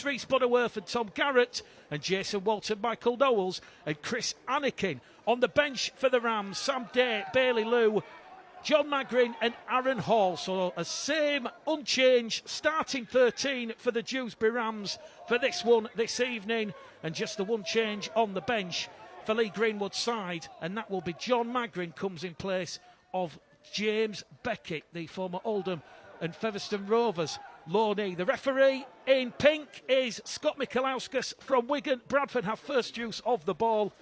It's Rhys Butterworth and Tom Garrett and Jason Walton, Michael Knowles and Chris Anakin. On the bench for the Rams, Sam Day, Bailey Liu, John Magrin and Aaron Hall. So a same unchanged starting 13 for the Dewsbury Rams for this one this evening, and just the one change on the bench for Lee Greenwood's side, and that will be John Magrin comes in place of James Beckett, the former Oldham and Featherstone Rovers loanee. The referee in pink is Scott Michalauskas from Wigan. Bradford have first use of the ball,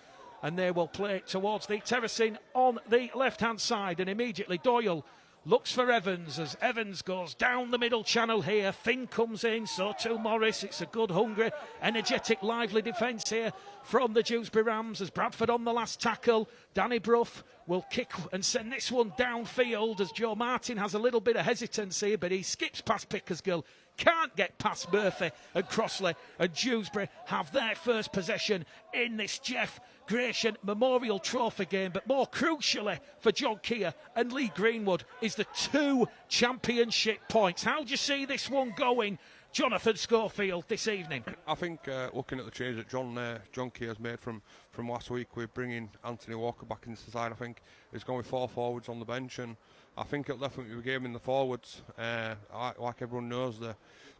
and they will play it towards the terracing on the left-hand side. And immediately Doyle looks for Evans as Evans goes down the middle channel here. Finn comes in, so too Morris. It's a good, hungry, energetic, lively defence here from the Dewsbury Rams as Bradford on the last tackle. Danny Brough will kick and send this one downfield as Joe Martin has a little bit of hesitancy, but he skips past Pickersgill. Can't get past Murphy and Crossley, and Dewsbury have their first possession in this Jeff Gratian Memorial Trophy game. But more crucially for John Kear and Lee Greenwood is the 2 championship points. How do you see this one going, Jonathan Schofield, this evening? I think looking at the change that John Kear has made from last week with bringing Anthony Walker back into the side, I think he's going with 4 forwards on the bench, and I think it'll definitely be a game in the forwards. Like everyone knows, the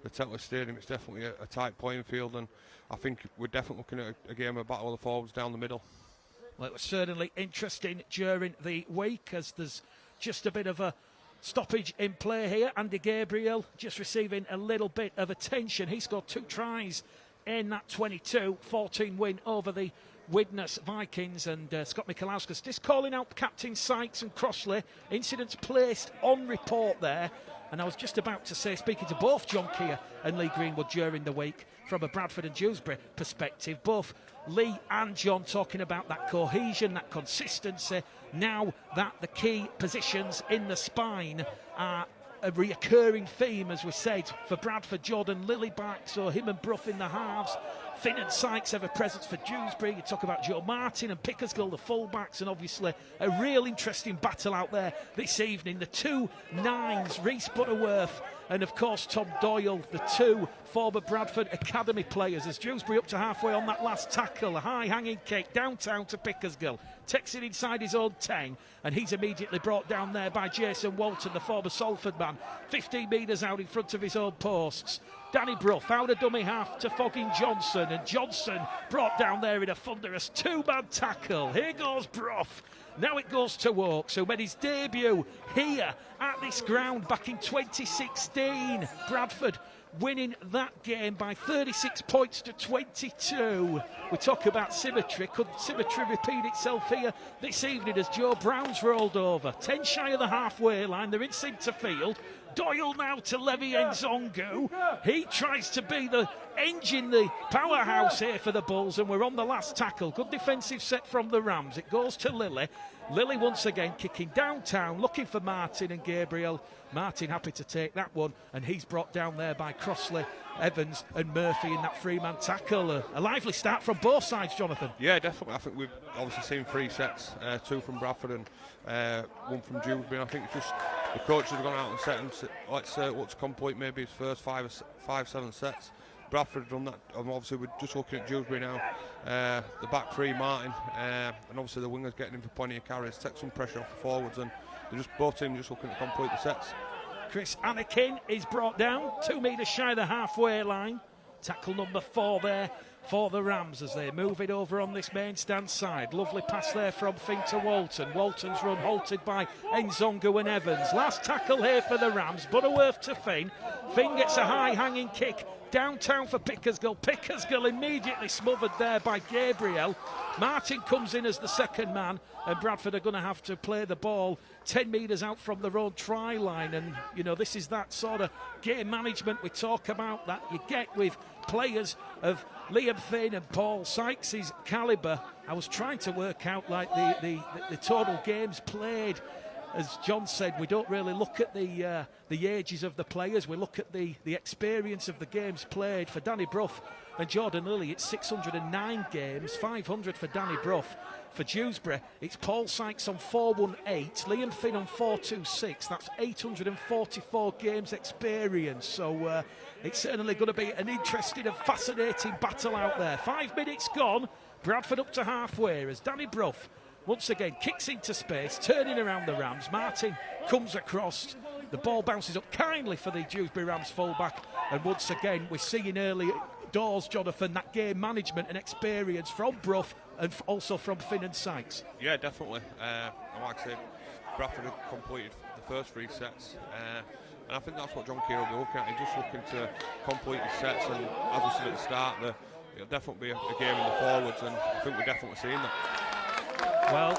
Tetley Stadium, it's definitely a tight playing field, and I think we're definitely looking at a game of battle of the forwards down the middle. Well, it was certainly interesting during the week as there's just a bit of a stoppage in play here. Andy Gabriel just receiving a little bit of attention. He scored 2 tries in that 22-14 win over the Widnes Vikings, and Scott Michalauskas just calling out Captain Sykes and Crossley. Incidents placed on report there. And I was just about to say, speaking to both John Kear and Lee Greenwood during the week, from a Bradford and Dewsbury perspective, both Lee and John talking about that cohesion, that consistency, now that the key positions in the spine are a reoccurring theme, as we said, for Bradford. Jordan Lilyback, so him and Brough in the halves. Finn and Sykes have a presence for Dewsbury. You talk about Joe Martin and Pickersgill, the fullbacks, and obviously a real interesting battle out there this evening. The 2 nines, Rhys Butterworth and, of course, Tom Doyle, the 2 former Bradford Academy players, as Dewsbury up to halfway on that last tackle. A high-hanging kick downtown to Pickersgill. Takes it inside his own 10, and he's immediately brought down there by Jason Walton, the former Salford man, 15 metres out in front of his own posts. Danny Brough out a dummy half to Fogging Johnson, and Johnson brought down there in a thunderous 2-man tackle. Here goes Brough. Now it goes to Oakes, who made his debut here at this ground back in 2016. Bradford winning that game by 36 points to 22. We talk about symmetry. Could symmetry repeat itself here this evening as Joe Brown's rolled over? 10 shy of the halfway line. They're in centre field. Doyle now to Levi Nzongu. He tries to be the engine, the powerhouse here for the Bulls, and we're on the last tackle. Good defensive set from the Rams. It goes to Lilly. Lilly once again kicking downtown, looking for Martin and Gabriel. Martin happy to take that one, and he's brought down there by Crossley, Evans and Murphy in that 3-man tackle. A lively start from both sides, Jonathan. Yeah, definitely. I think we've obviously seen 3 sets, 2 from Bradford and 1 from Dewsbury. I think it's just the coaches have gone out and set and let's look to complete maybe his first 5-7 sets. Bradford have done that, and obviously we're just looking at Dewsbury now. The back 3, Martin, and obviously the wingers getting in for plenty of carries, take some pressure off the forwards, and they're just both teams just looking to complete the sets. Chris Anakin is brought down 2 metres shy of the halfway line. Tackle number 4 there for the Rams as they move it over on this main stand side. Lovely pass there from Finn to Walton. Walton's run halted by Nzongu and Evans. Last tackle here for the Rams. Butterworth to Finn. Finn gets a high hanging kick downtown for Pickersgill. Pickersgill immediately smothered there by Gabriel. Martin comes in as the second man, and Bradford are going to have to play the ball 10 metres out from their own try line. And, you know, this is that sort of game management we talk about that you get with players of Liam Finn and Paul Sykes' calibre. I was trying to work out like the total games played. As John said, we don't really look at the ages of the players. We look at the experience of the games played. For Danny Brough, And Jordan Lilly, it's 609 games, 500 for Danny Brough. For Dewsbury, it's Paul Sykes on 418, Liam Finn on 426. That's 844 games experience. So it's certainly going to be an interesting and fascinating battle out there. 5 minutes gone. Bradford up to halfway as Danny Brough once again kicks into space, turning around the Rams. Martin comes across. The ball bounces up kindly for the Dewsbury Rams fullback. And once again, we're seeing early doors, Jonathan, that game management and experience from Brough and also from Finn and Sykes. Yeah, definitely. And like I said, Bradford have completed the first 3 sets. And I think that's what John Kear will be looking at. He's just looking to complete his sets. And as I said at the start, it'll definitely be a game in the forwards. And I think we're definitely seeing that. Well,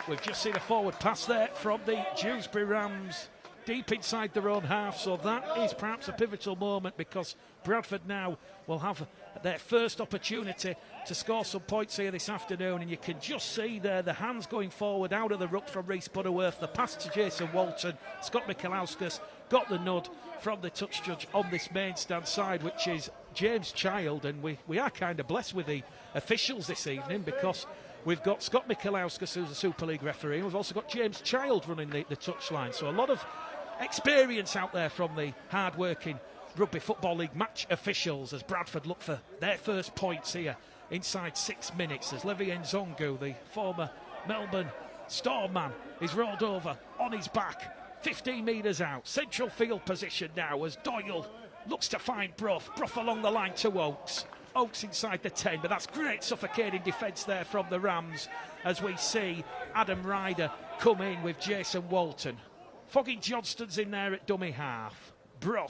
we've just seen a forward pass there from the Dewsbury Rams deep inside their own half, so that is perhaps a pivotal moment because Bradford now will have their first opportunity to score some points here this afternoon, and you can just see there the hands going forward out of the ruck from Rhys Butterworth, the pass to Jason Walton. Scott Michalauskas got the nod from the touch judge on this main stand side, which is James Child, and we are kind of blessed with the officials this evening because we've got Scott Michalauskas, who's a Super League referee, and we've also got James Child running the touchline. So a lot of experience out there from the hard-working Rugby Football League match officials as Bradford look for their first points here inside 6 minutes as Levi Nzongu, the former Melbourne Storm man, is rolled over on his back, 15 metres out. Central field position now as Doyle looks to find Brough. Brough along the line to Oakes. Oakes inside the 10, but that's great suffocating defence there from the Rams as we see Adam Ryder come in with Jason Walton. Foggy Johnston's in there at dummy half. Brough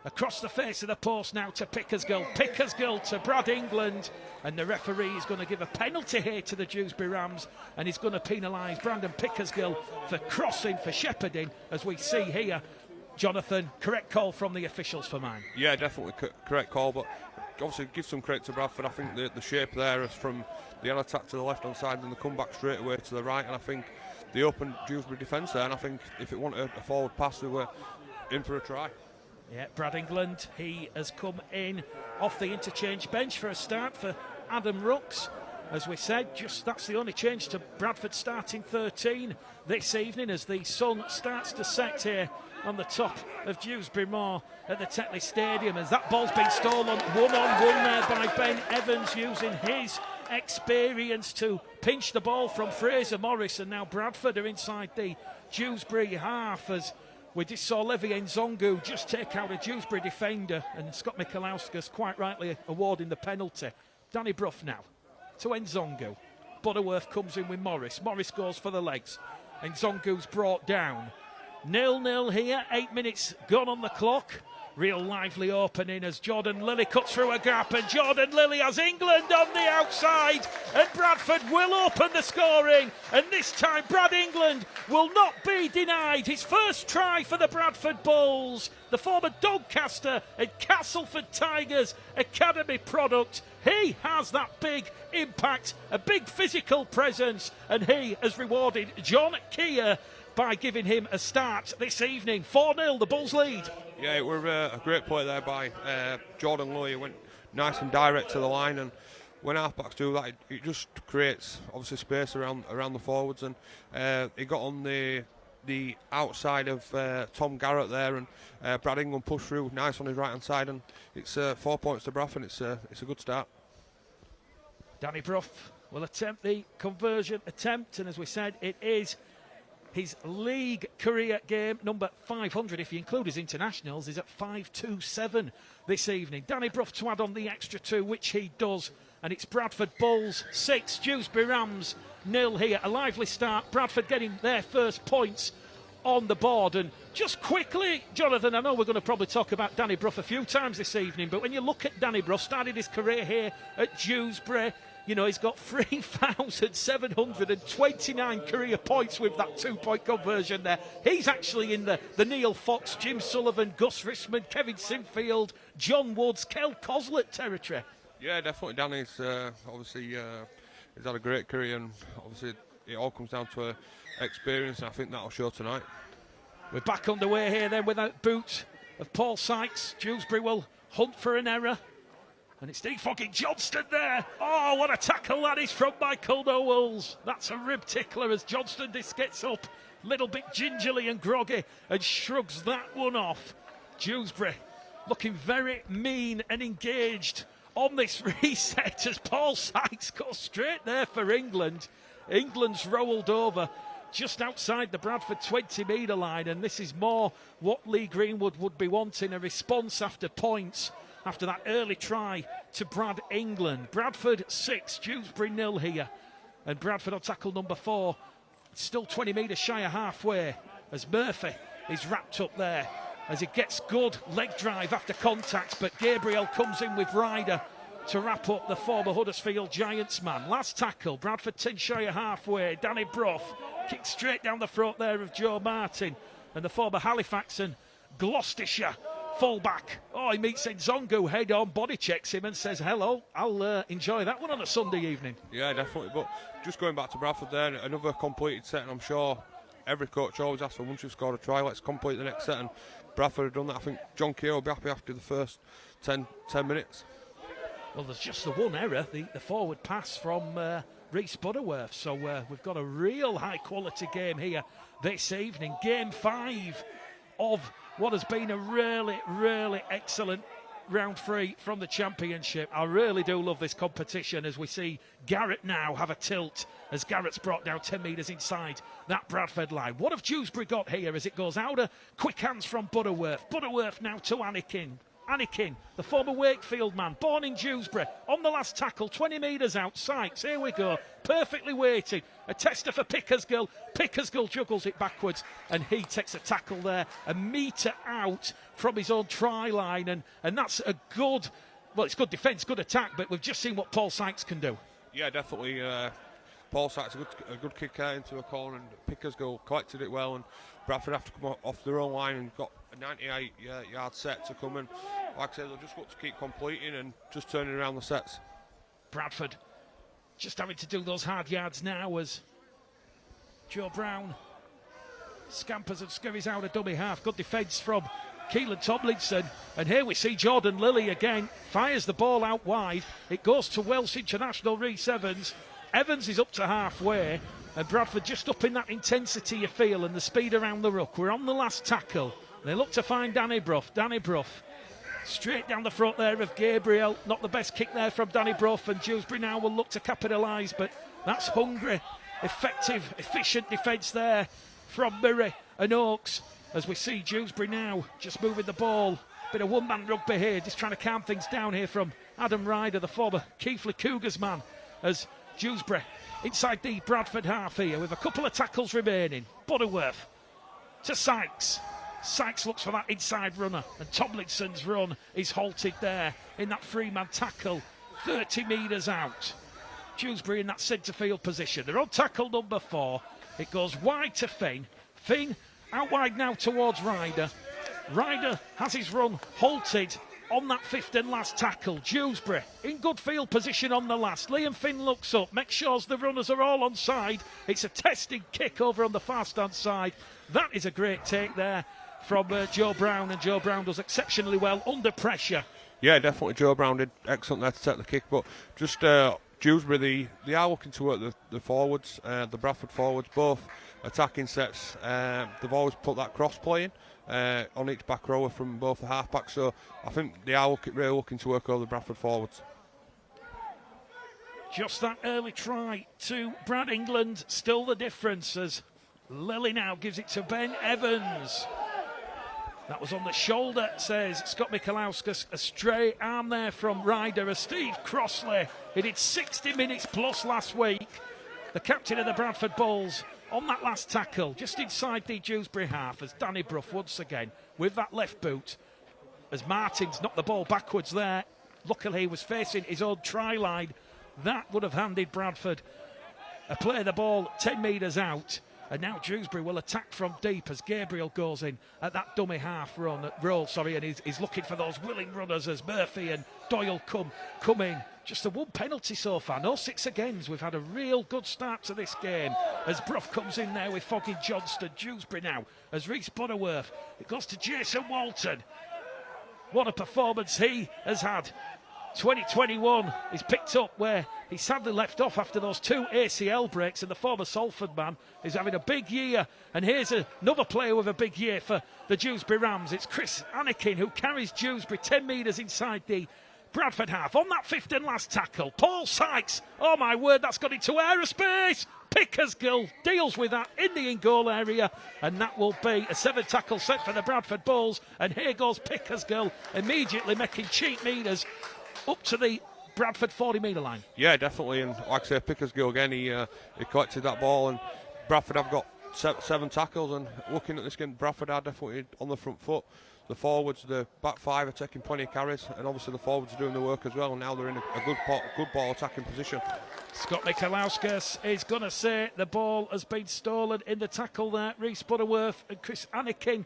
across the face of the post now to Pickersgill. Pickersgill to Brad England. And the referee is going to give a penalty here to the Dewsbury Rams. And he's going to penalise Brandon Pickersgill for crossing, for shepherding. As we see here, Jonathan, correct call from the officials for mine. Yeah, definitely correct call. But obviously give some credit to Bradford. I think the shape there is from the attack to the left-hand side and the comeback straight away to the right. And I think the open Dewsbury defence there, and I think if it wanted a forward pass, they were in for a try. Yeah, Brad England, he has come in off the interchange bench for a start for Adam Rooks. As we said, that's the only change to Bradford starting 13 this evening as the sun starts to set here on the top of Dewsbury Moor at the Tetley Stadium as that ball's been stolen one-on-one there by Ben Evans using his experience to pinch the ball from Fraser Morris, and now Bradford are inside the Dewsbury half as we just saw Levi Nzongu just take out a Dewsbury defender and Scott Michalauskas quite rightly awarding the penalty. Danny Brough now to Nzongu. Butterworth comes in with Morris. Morris goes for the legs. Nzongu's brought down. 0-0 here, 8 minutes gone on the clock. Real lively opening as Jordan Lilly cuts through a gap, and Jordan Lilly has England on the outside, and Bradford will open the scoring, and this time Brad England will not be denied his first try for the Bradford Bulls, the former Doncaster and Castleford Tigers academy product. He has that big impact, a big physical presence, and he has rewarded John Kear by giving him a start this evening. 4-0, the Bulls lead. Yeah, it was a great play there by Jordan Lilly. Went nice and direct to the line, and when halfbacks do that, it just creates obviously space around the forwards. And he got on the outside of Tom Garrett there, and Brad England pushed through nice on his right hand side, and it's 4 points to Bradford. It's a good start. Danny Brough will attempt the conversion attempt, and as we said, it is his league career game number 500, if you include his internationals, is at 5.27 this evening. Danny Brough to add on the extra 2, which he does, and it's Bradford Bulls 6, Dewsbury Rams 0 here. A lively start, Bradford getting their first points on the board. And just quickly, Jonathan, I know we're going to probably talk about Danny Brough a few times this evening, but when you look at Danny Brough, started his career here at Dewsbury. You know, he's got 3,729 career points with that 2-point conversion there. He's actually in the Neil Fox, Jim Sullivan, Gus Risman, Kevin Sinfield, John Woods, Kel Coslett territory. Yeah, definitely. Danny's obviously he's had a great career, and obviously it all comes down to experience, and I think that'll show tonight. We're back underway here then with that boot of Paul Sykes. Dewsbury will hunt for an error. And it's Steve fucking Johnston there. Oh, what a tackle that is from Michael Knowles. That's a rib tickler as Johnston just gets up, little bit gingerly and groggy, and shrugs that one off. Dewsbury looking very mean and engaged on this reset as Paul Sykes goes straight there for England. England's rolled over just outside the Bradford 20-metre line, and this is more what Lee Greenwood would be wanting, a response after points after that early try to Brad England. Bradford 6, Dewsbury 0 here, and Bradford on tackle number 4, still 20 metres shy of halfway as Murphy is wrapped up there as he gets good leg drive after contact, but Gabriel comes in with Ryder to wrap up the former Huddersfield Giants man. Last tackle, Bradford 10 shy of halfway. Danny Brough kicks straight down the throat there of Joe Martin, and the former Halifax and Gloucestershire fullback. Oh, he meets Nzongu head on, body checks him and says, hello, I'll enjoy that one on a Sunday evening. Yeah, definitely. But just going back to Bradford there, another completed set, and I'm sure every coach always asks for, once you've scored a try, let's complete the next set, and Bradford have done that. I think John Kear will be happy after the first 10 minutes. Well, there's just the one error, the forward pass from Rhys Butterworth. So we've got a real high-quality game here this evening. Game 5 of what has been a really, really excellent round 3 from the Championship. I really do love this competition as we see Garrett now have a tilt as Garrett's brought down 10 metres inside that Bradford line. What have Dewsbury got here as it goes out of quick hands from Butterworth? Butterworth now to Anakin. Anakin, the former Wakefield man, born in Dewsbury, on the last tackle, 20 metres out. Sykes, here we go, perfectly weighted. A tester for Pickersgill. Pickersgill juggles it backwards, and he takes a tackle there, a metre out from his own try line, and that's a good, well, it's good defence, good attack, but we've just seen what Paul Sykes can do. Yeah, definitely. Paul Sykes, a good kick out into a corner, and Pickersgill collected it well, and Bradford have to come off their own line and got a 98-yard set to come in. Like I said, they'll just got to keep completing and just turning around the sets. Bradford just having to do those hard yards now as Joe Brown scampers and scurries out a dummy half. Good defence from Keelan Tomlinson, and here we see Jordan Lilly again, fires the ball out wide. It goes to Welsh international Rhys Evans. Evans is up to halfway, and Bradford just up in that intensity you feel and the speed around the ruck. We're on the last tackle. They look to find Danny Brough. Danny Brough straight down the front there of Gabriel. Not the best kick there from Danny Brough, and Dewsbury now will look to capitalise, but that's hungry, effective, efficient defence there from Murray and Oakes as we see Dewsbury now just moving the ball. Bit of one-man rugby here, just trying to calm things down here from Adam Ryder, the former Keighley Cougars man, as Dewsbury inside the Bradford half here with a couple of tackles remaining. Butterworth to Sykes. Sykes looks for that inside runner, and Tomlinson's run is halted there in that three-man tackle 30 metres out. Dewsbury in that centre field position. They're on tackle number 4. It goes wide to Finn. Finn out wide now towards Ryder. Ryder has his run halted on that 5th and last tackle. Dewsbury in good field position on the last. Liam Finn looks up, makes sure the runners are all on side. It's a testing kick over on the far stand side. That is a great take there from Joe Brown, and Joe Brown does exceptionally well under pressure. Yeah, definitely Joe Brown did excellent there to set the kick, but just Dewsbury, they are looking to work the forwards, the Bradford forwards, both attacking sets. They've always put that cross play in on each back rower from both the halfbacks, so I think they are really looking to work over the Bradford forwards. Just that early try to Brad England, still the difference as Lily now gives it to Ben Evans. That was on the shoulder, says Scott Michalowskis. A stray arm there from Ryder as Steve Crossley. He did 60 minutes plus last week. The captain of the Bradford Bulls on that last tackle, just inside the Dewsbury half, as Danny Brough once again with that left boot. As Martins knocked the ball backwards there. Luckily he was facing his own try line. That would have handed Bradford a play of the ball 10 metres out. And now Dewsbury will attack from deep as Gabriel goes in at that dummy half roll, and he's looking for those willing runners as Murphy and Doyle come in. Just the one penalty so far, no 6 agains. We've had a real good start to this game as Brough comes in there with Foggy Johnston. Dewsbury now as Rhys Butterworth. It goes to Jason Walton. What a performance he has had 2021 is picked up where he sadly left off after those 2 ACL breaks, and the former Salford man is having a big year. And here's another player with a big year for the Dewsbury Rams. It's Chris Anakin who carries Dewsbury 10 metres inside the Bradford half. On that 5th and last tackle, Paul Sykes, oh my word, that's got into aerospace. Pickersgill deals with that in the in-goal area, and that will be a 7-tackle set for the Bradford Bulls. And here goes Pickersgill, immediately making cheap metres up to the Bradford 40-metre line. Yeah, definitely, and like I say, Pickersgill again, he collected that ball, and Bradford have got 7 tackles, and looking at this game, Bradford are definitely on the front foot. The forwards, the back 5 are taking plenty of carries, and obviously the forwards are doing the work as well, and now they're in a good ball attacking position. Scott Michalauskas is going to say the ball has been stolen in the tackle there. Rhys Butterworth and Chris Anakin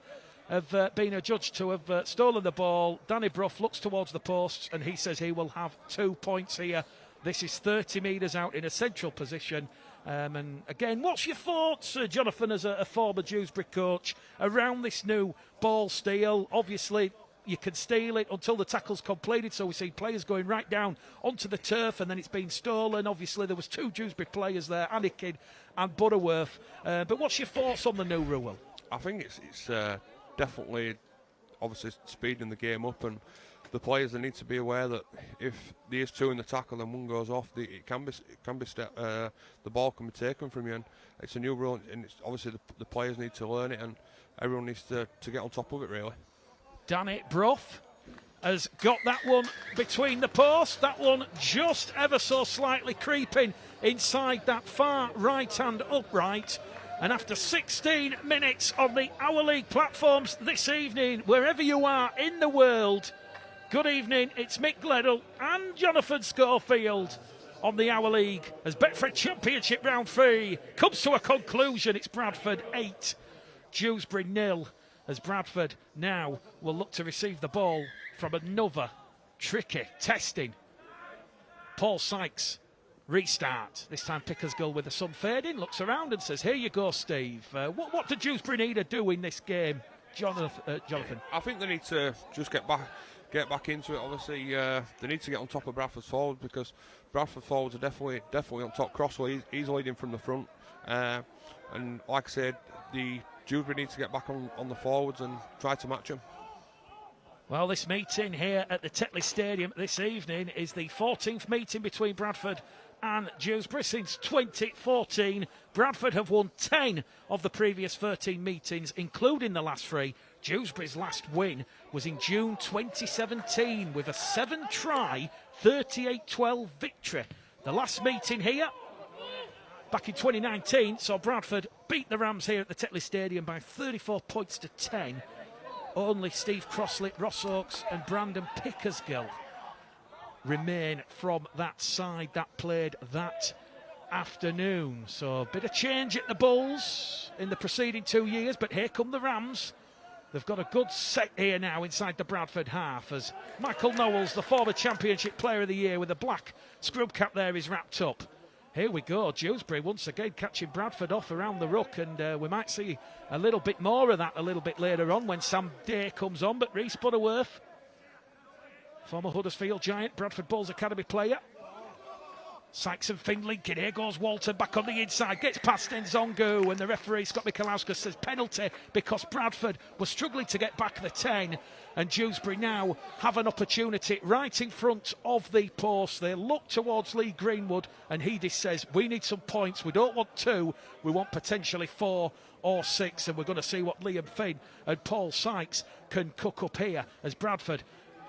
have been adjudged to have stolen the ball. Danny Brough looks towards the posts, and he says he will have 2 points here. This is 30 metres out in a central position. And again, what's your thoughts, Jonathan, as a former Dewsbury coach, around this new ball steal? Obviously, you can steal it until the tackle's completed, so we see players going right down onto the turf, and then it's been stolen. Obviously, there was 2 Dewsbury players there, Anakin and Butterworth. But what's your thoughts on the new rule? I think it's definitely, obviously, speeding the game up, and the players, they need to be aware that if there's 2 in the tackle and 1 goes off, the ball can be taken from you, and it's a new rule, and it's obviously the players need to learn it, and everyone needs to get on top of it, really. Danny Brough has got that one between the posts, that one just ever so slightly creeping inside that far right-hand upright. And after 16 minutes on the Our League platforms this evening, wherever you are in the world, good evening, it's Mick Gledall and Jonathan Schofield on the Our League as Betfred Championship Round 3 comes to a conclusion. It's Bradford 8, Dewsbury 0, as Bradford now will look to receive the ball from another tricky, testing Paul Sykes restart. This time Pickersgill with the sun fading, looks around and says, here you go, Steve. What do Dewsbury need to do in this game, Jonathan? I think they need to just get back into it. Obviously, they need to get on top of Bradford's forwards, because Bradford forwards are definitely on top. Crossley, he's leading from the front, and like I said, the Dewsbury needs to get back on the forwards and try to match them. Well, this meeting here at the Tetley Stadium this evening is the 14th meeting between Bradford and Dewsbury since 2014. Bradford have won 10 of the previous 13 meetings, including the last 3. Dewsbury's last win was in June 2017 with a 7-try, 38-12 victory. The last meeting here, back in 2019, saw Bradford beat the Rams here at the Tetley Stadium by 34 points to 10. Only Steve Crossley, Ross Oakes and Brandon Pickersgill remain from that side that played that afternoon. So a bit of change at the Bulls in the preceding 2 years, but here come the Rams. They've got a good set here now inside the Bradford half as Michael Knowles, the former Championship Player of the Year with a black scrub cap there, is wrapped up. Here we go, Dewsbury once again catching Bradford off around the ruck, and we might see a little bit more of that a little bit later on when Sam Day comes on. But Rhys Butterworth, former Huddersfield Giant, Bradford Bulls Academy player. Sykes and Finlinkin, here goes Walton back on the inside, gets past Nzongu, and the referee Scott Michalauskas says penalty because Bradford was struggling to get back the 10, and Dewsbury now have an opportunity right in front of the post. They look towards Lee Greenwood, and he just says, we need some points, we don't want 2, we want potentially 4 or 6, and we're going to see what Liam Finn and Paul Sykes can cook up here as Bradford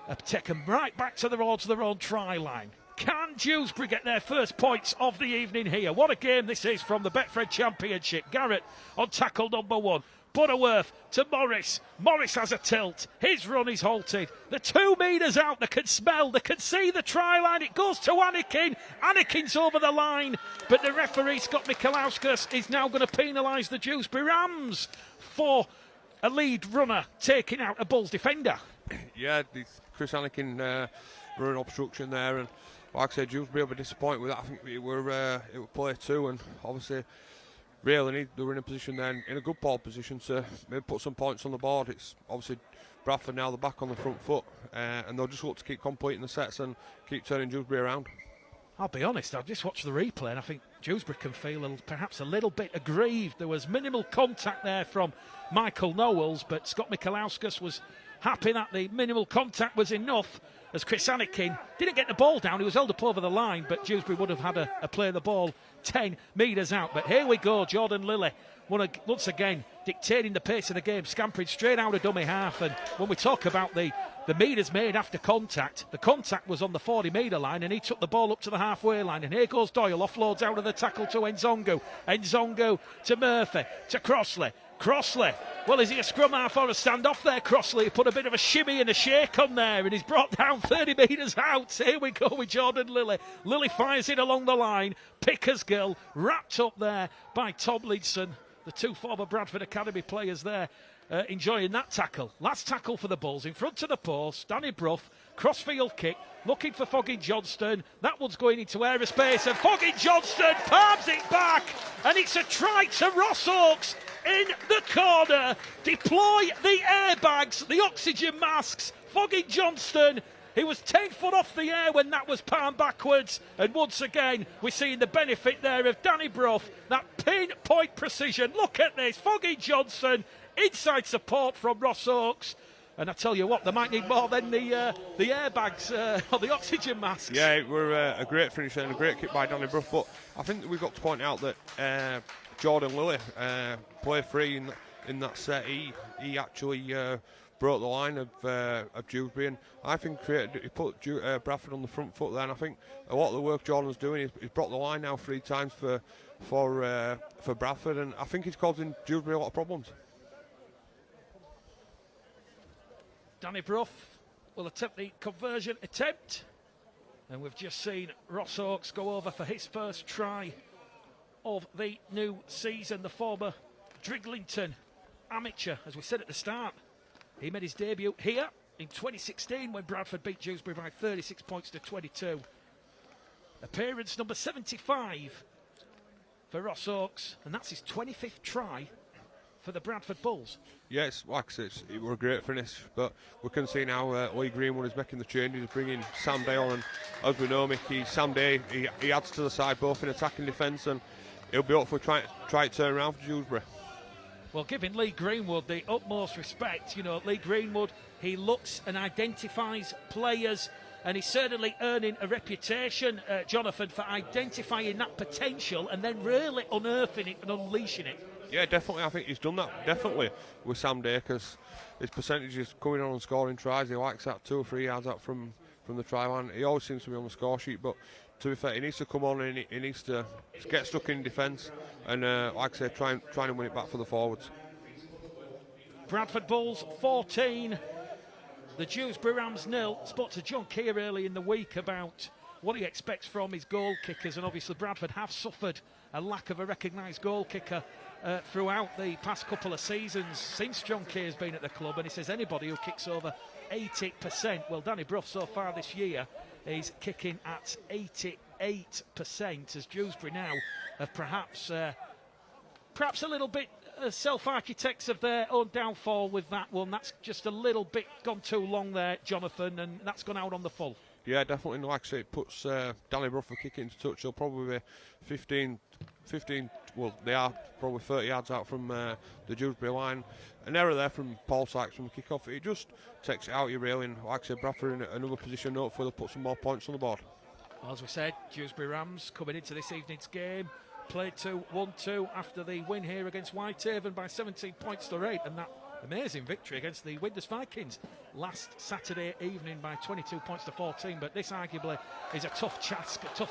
have taken right back towards their own try line. Can Dewsbury get their first points of the evening here? What a game this is from the Betfred Championship. Garrett on tackle number 1. Butterworth to Morris. Morris has a tilt. His run is halted. The 2 metres out. They can smell. They can see the try line. It goes to Anakin. Anakin's over the line. But the referee, Scott Michalauskas, is now going to penalise the Dewsbury Rams for a lead runner taking out a Bulls defender. Yeah, Chris Anakin running obstruction there, and like I said, Dewsbury will be disappointed with that. I think it were play 2, and obviously really they were in a position then, in a good ball position to maybe put some points on the board. It's obviously Bradford now, they're back on the front foot, and they'll just look to keep completing the sets and keep turning Dewsbury around. I'll be honest, I've just watched the replay and I think Dewsbury can feel perhaps a little bit aggrieved. There was minimal contact there from Michael Knowles, but Scott Michalauskas was happy that the minimal contact was enough, as Chris Anakin didn't get the ball down. He was held up over the line, but Dewsbury would have had a play the ball 10 metres out. But here we go, Jordan Lilly once again dictating the pace of the game, scampering straight out of dummy half. And when we talk about the metres made after contact, the contact was on the 40-metre line and he took the ball up to the halfway line. And here goes Doyle, offloads out of the tackle to Nzongo. Nzongo to Murphy, to Crossley. Crossley, well, is he a scrum half or a standoff there, Crossley? He put a bit of a shimmy and a shake on there and he's brought down 30 metres out. Here we go with Jordan Lilly. Lilly fires it along the line. Pickersgill wrapped up there by Tomlinson. The two former Bradford Academy players there enjoying that tackle. Last tackle for the Bulls in front of the post. Danny Brough, crossfield kick, looking for Foggin Johnston. That one's going into aerospace and Foggin Johnston palms it back and it's a try to Ross Oakes in the corner. Deploy the airbags, the oxygen masks. Foggin Johnston, he was 10 foot off the air when that was palmed backwards. And once again, we're seeing the benefit there of Danny Brough. That pinpoint precision. Look at this. Foggin Johnston, inside support from Ross Oakes. And I tell you what, they might need more than the airbags or the oxygen masks. Yeah, it were a great finish and a great kick by Danny Brough. But I think that we've got to point out that Jordan Lilly play free in that set. He actually broke the line of Dewsbury, and I think he put Bradford on the front foot there. And I think a lot of the work Jordan's doing is he's brought the line now 3 times for Bradford, and I think he's causing Dewsbury a lot of problems. Danny Brough will attempt the conversion attempt, and we've just seen Ross Oakes go over for his first try of the new season. The former Driglington amateur, as we said at the start, he made his debut here in 2016 when Bradford beat Dewsbury by 36 points to 22. Appearance number 75 for Ross Oakes, and that's his 25th try for the Bradford Bulls. Yes, like I said, it was a great finish, but we can see now Lee Greenwood is making the changes, bringing Sam Dale, and as we know, Mickey, Sam Day, he adds to the side both in attack and defence, and he'll be up for try to turn around for Dewsbury. Well, giving Lee Greenwood the utmost respect, you know, Lee Greenwood, he looks and identifies players, and he's certainly earning a reputation, Jonathan, for identifying that potential and then really unearthing it and unleashing it. Yeah, definitely. I think he's done that, definitely, with Sam Day, because his percentage is coming on and scoring tries. He likes that 2 or 3 yards out from the try line. He always seems to be on the score sheet, but to be fair, he needs to come on and he needs to get stuck in defence and, like I say, try and win it back for the forwards. Bradford Bulls 14, the Dewsbury Rams 0. Spoke to John Kear early in the week about what he expects from his goal kickers, and obviously Bradford have suffered a lack of a recognised goal kicker throughout the past couple of seasons since John Kear's been at the club, and he says anybody who kicks over 80%, well, Danny Brough so far this year is kicking at 88%, as Dewsbury now have perhaps a little bit self-architects of their own downfall with that one. That's just a little bit gone too long there, Jonathan, and that's gone out on the full. Yeah, definitely. Like I say, it puts Danny Brough for kicking into touch. They'll probably be 15, well, they are probably 30 yards out from the Dewsbury line. An error there from Paul Sykes from the kick-off. It just takes it out your railing. Like I said, Bradford in another position, hopefully they'll put some more points on the board. Well, as we said, Dewsbury Rams coming into this evening's game, played 1-2 after the win here against Whitehaven by 17 points to 8, and that amazing victory against the Windus Vikings last Saturday evening by 22 points to 14. But this arguably is a tough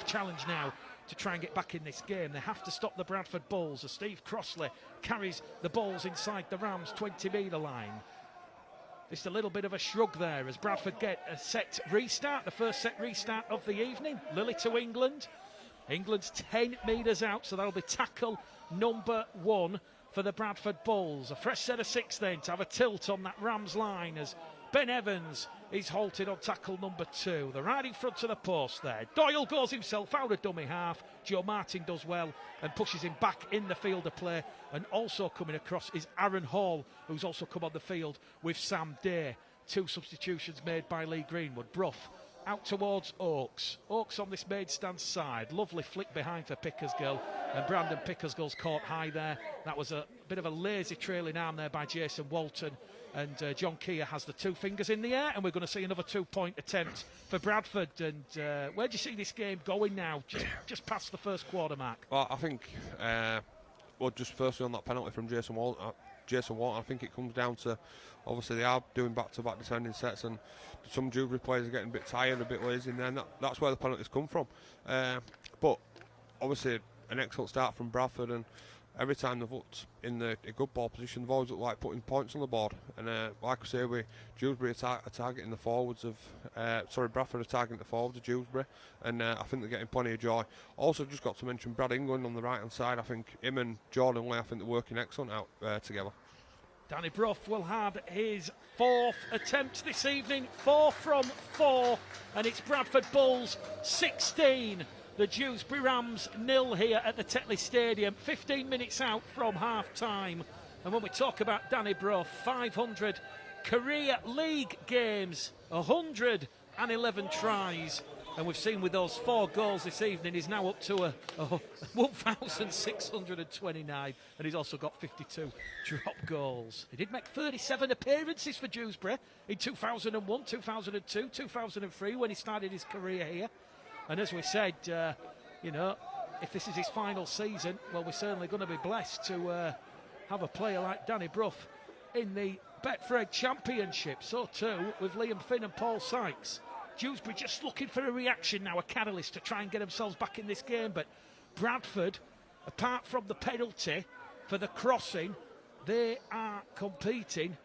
challenge now to try and get back in this game. They have to stop the Bradford Bulls as Steve Crossley carries the balls inside the Rams 20-metre line. Just a little bit of a shrug there as Bradford get a set restart, the first set restart of the evening. Lilly to England. England's 10 metres out, so that'll be tackle number 1 for the Bradford Bulls. A fresh set of 6 then to have a tilt on that Rams line as Ben Evans is halted on tackle number 2. They're right in front of the post there. Doyle goes himself out of dummy half. Joe Martin does well and pushes him back in the field of play. And also coming across is Aaron Hall, who's also come on the field with Sam Day. 2 substitutions made by Lee Greenwood. Brough out towards Oakes. Oakes on this main stand side. Lovely flick behind for Pickersgill. And Brandon Pickersgill's caught high there. That was a bit of a lazy trailing arm there by Jason Walton. And John Kear has the 2 fingers in the air. And we're going to see another 2-point attempt for Bradford. And where do you see this game going now? Just past the first quarter mark. Well, I think, just firstly on that penalty from Jason Walton, I think it comes down to, obviously they are doing back-to-back defending sets, and some Dewsbury players are getting a bit tired, a bit lazy, and then that's where the penalties come from. But obviously an excellent start from Bradford, and every time they've looked in a good ball position, they've always looked like putting points on the board. And like I say, Dewsbury are targeting the forwards of, Bradford are targeting the forwards of Dewsbury, and I think they're getting plenty of joy. Also, just got to mention Brad England on the right hand side. I think him and Jordan Lee, I think they're working excellent out together. Danny Brough will have his 4th attempt this evening, 4 from 4, and it's Bradford Bulls 16. The Dewsbury Rams 0 here at the Tetley Stadium, 15 minutes out from half-time. And when we talk about Danny Brough, 500 career league games, 111 tries. And we've seen with those 4 goals this evening, he's now up to a 1,629. And he's also got 52 drop goals. He did make 37 appearances for Dewsbury in 2001, 2002, 2003 when he started his career here. And as we said, if this is his final season, well, we're certainly going to be blessed to have a player like Danny Brough in the Betfred Championship. So too with Liam Finn and Paul Sykes. Dewsbury just looking for a reaction now, a catalyst to try and get themselves back in this game. But Bradford, apart from the penalty for the crossing, they are competing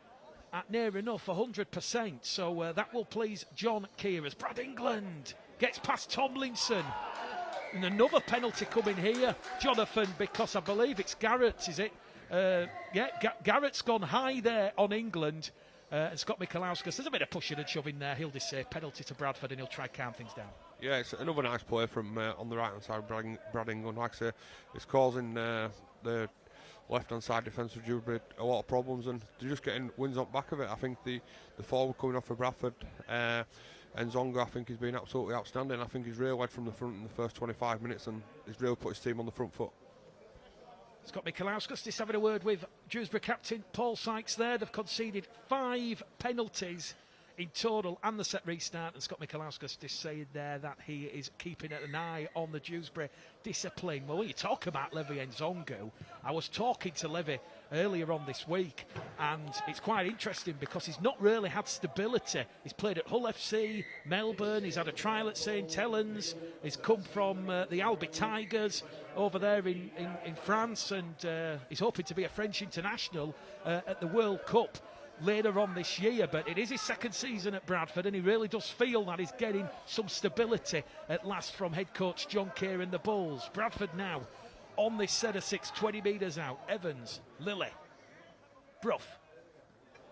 at near enough 100%. So that will please John Kear as Brad England gets past Tomlinson. And another penalty coming here, Jonathan, because I believe it's Garrett, is it? Garrett's gone high there on England. And Scott Michalauskas, there's a bit of pushing and shoving there. He'll just say penalty to Bradford and he'll try to calm things down. Yeah, it's another nice play from on the right hand side, Brad England. Like I say, it's causing the left hand side defence of Dewsbury a lot of problems, and they're just getting wins on back of it. I think the forward coming off for Bradford, and Zonga, I think he's been absolutely outstanding. I think he's really led from the front in the first 25 minutes, and he's really put his team on the front foot. Scott Michalauskas just having a word with Dewsbury captain Paul Sykes there. They've conceded 5 penalties in total and the set restart, and Scott Michalauskas just saying there that he is keeping an eye on the Dewsbury discipline. Well, when you talk about Levi Nzongu, I was talking to Levi earlier on this week, and it's quite interesting because he's not really had stability. He's played at Hull FC, Melbourne, he's had a trial at St Helens, he's come from the Albi Tigers over there in France, and he's hoping to be a French international at the World Cup later on this year. But it is his 2nd season at Bradford, and he really does feel that he's getting some stability at last from head coach John Kear and the Bulls. Bradford now on this set of 6, 20 metres out. Evans, Lilly, Brough.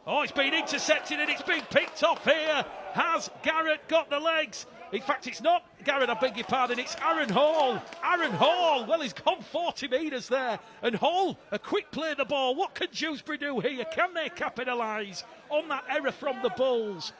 Oh, it's been intercepted and it's been picked off here. Has Garrett got the legs? In fact, it's not Garrett, I beg your pardon, it's Aaron Hall. Aaron Hall, well, he's gone 40 metres there. And Hall, a quick play of the ball. What can Dewsbury do here? Can they capitalise on that error from the Bulls?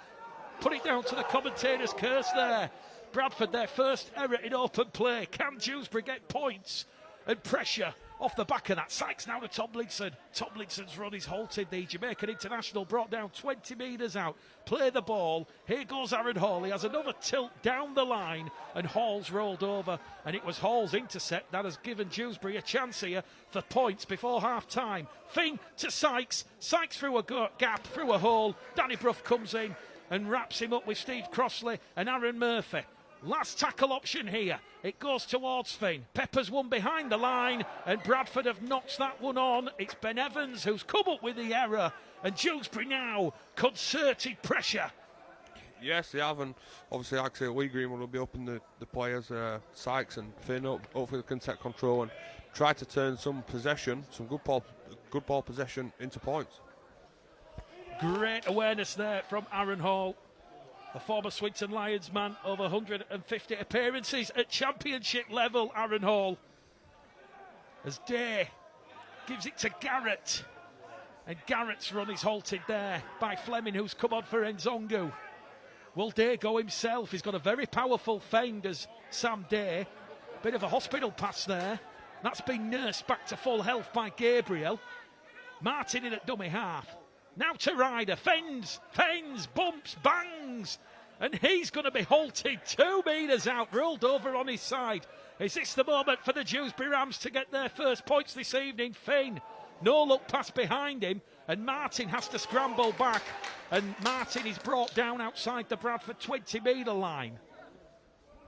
Put it down to the commentator's curse there. Bradford, their first error in open play. Can Dewsbury get points and pressure off the back of that? Sykes now to Tomlinson. Tomlinson's run is halted. The Jamaican international brought down 20 metres out. Play the ball. Here goes Aaron Hall. He has another tilt down the line, and Hall's rolled over. And it was Hall's intercept that has given Dewsbury a chance here for points before half-time. Fing to Sykes. Sykes through a gap, through a hole. Danny Brough comes in and wraps him up with Steve Crossley and Aaron Murphy. Last tackle option here. It goes towards Finn. Pepper's one behind the line, and Bradford have knocked that one on. It's Ben Evans who's come up with the error, and Dewsbury now concerted pressure. Yes, they have, and obviously, like I say, Lee Greenwood will be upping the players, Sykes and Finn up. Hopefully, they can take control and try to turn some possession, some good ball possession into points. Great awareness there from Aaron Hall, the former Swinton Lions man, over 150 appearances at championship level. Aaron Hall, as Day gives it to Garrett, and Garrett's run is halted there by Fleming, who's come on for Nzongu. Will Day go himself? He's got a very powerful fend as Sam Day. Bit of a hospital pass there. That's been nursed back to full health by Gabriel. Martin in at dummy half. Now to Ryder. Fens, bumps, bangs. And he's going to be halted 2 metres out, rolled over on his side. Is this the moment for the Dewsbury Rams to get their first points this evening? Finn, no look pass behind him, and Martin has to scramble back. And Martin is brought down outside the Bradford 20-metre line.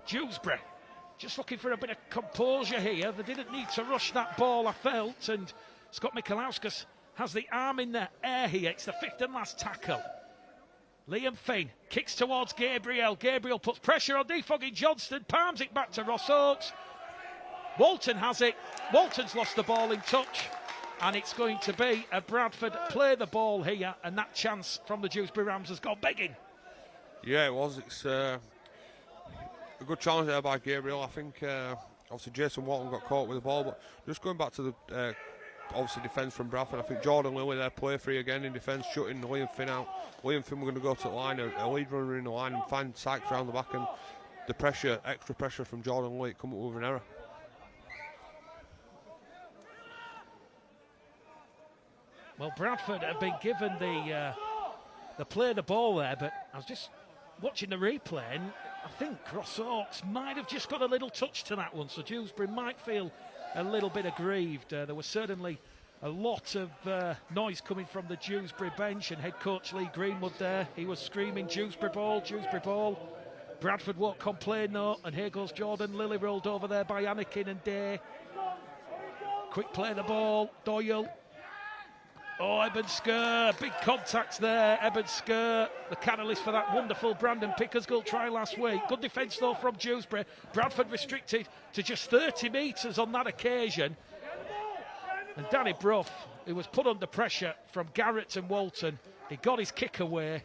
Dewsbury just looking for a bit of composure here. They didn't need to rush that ball, I felt. And Scott Michalauskas has the arm in the air here. It's the 5th and last tackle. Liam Finn kicks towards Gabriel. Gabriel puts pressure on Defogging Johnston, palms it back to Ross Oakes. Walton has it. Walton's lost the ball in touch. And it's going to be a Bradford play the ball here. And that chance from the Dewsbury Rams has gone begging. Yeah, it was. It's a good challenge there by Gabriel. I think obviously Jason Walton got caught with the ball. But just going back to the obviously defence from Bradford, I think Jordan Lilly there play free again in defence, shutting Liam Finn out. Liam Finn, we're going to go to the line, a lead runner in the line, and find Sykes around the back, and the pressure, extra pressure from Jordan Lilly, come up with an error. Well, Bradford have been given the play the ball there, but I was just watching the replay, and I think Ross Oakes might have just got a little touch to that one, so Dewsbury might feel a little bit aggrieved. There was certainly a lot of noise coming from the Dewsbury bench, and head coach Lee Greenwood there, he was screaming Dewsbury ball, Dewsbury ball. Bradford won't complain though, and here goes Jordan Lilly, rolled over there by Anakin and Day. Quick play the ball, Doyle. Oh, Eben Skur, big contacts there. Eben Skur, the catalyst for that wonderful Brandon Pickersgill try last week. Good defence though from Dewsbury. Bradford restricted to just 30 metres on that occasion. And Danny Brough, who was put under pressure from Garrett and Walton, he got his kick away.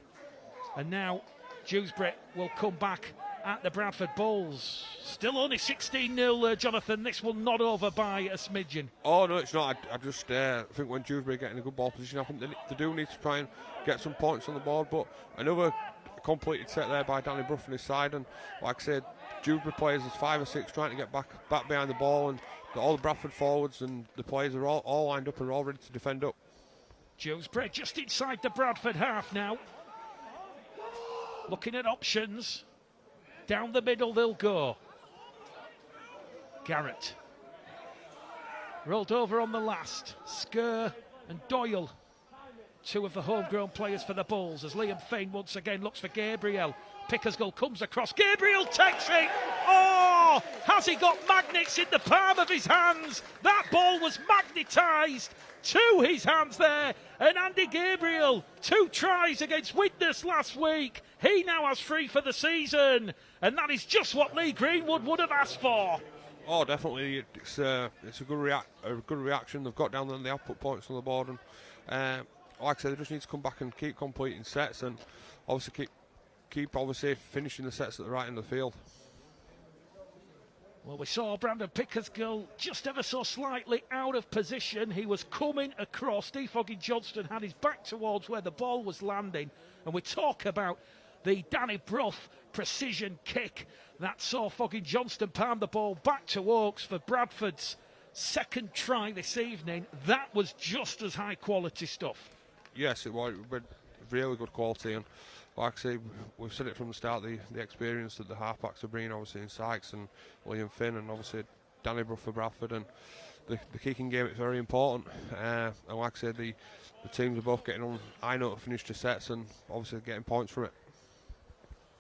And now Dewsbury will come back at the Bradford Bulls. Still only 16-0, Jonathan. This one not over by a smidgen. Oh, no, it's not. I just think when Dewsbury get in a good ball position, I think they do need to try and get some points on the board. But another completed set there by Danny Brough on his side. And like I said, Dewsbury players, there's 5 or 6 trying to get back behind the ball. And all the Bradford forwards and the players are all lined up and are all ready to defend up. Dewsbury just inside the Bradford half now. Looking at options. Down the middle they'll go. Garrett. Rolled over on the last. Skur and Doyle. 2 of the homegrown players for the Bulls as Liam Finn once again looks for Gabriel. Pickersgill comes across. Gabriel takes it. Oh! Has he got magnets in the palm of his hands? That ball was magnetised to his hands there. And Andy Gabriel, 2 tries against Widnes last week. He now has 3 for the season. And that is just what Lee Greenwood would have asked for. Oh, definitely. It's a good reaction. They've got down there and they have put points on the board. And like I said, they just need to come back and keep completing sets and obviously keep obviously finishing the sets at the right end of the field. Well, we saw Brandon Pickersgill just ever so slightly out of position. He was coming across. Defogging Johnston had his back towards where the ball was landing. And we talk about the Danny Brough precision kick that saw Fogging Johnston palm the ball back to Oakes for Bradford's second try this evening. That was just as high quality stuff. Yes, it was really good quality. And like I say, we've said it from the start, the experience that the halfbacks are bringing, obviously in Sykes and Liam Finn, and obviously Danny Brough for Bradford, and the kicking game is very important. And like I said, the teams are both getting on high note to finish the sets and obviously getting points from it.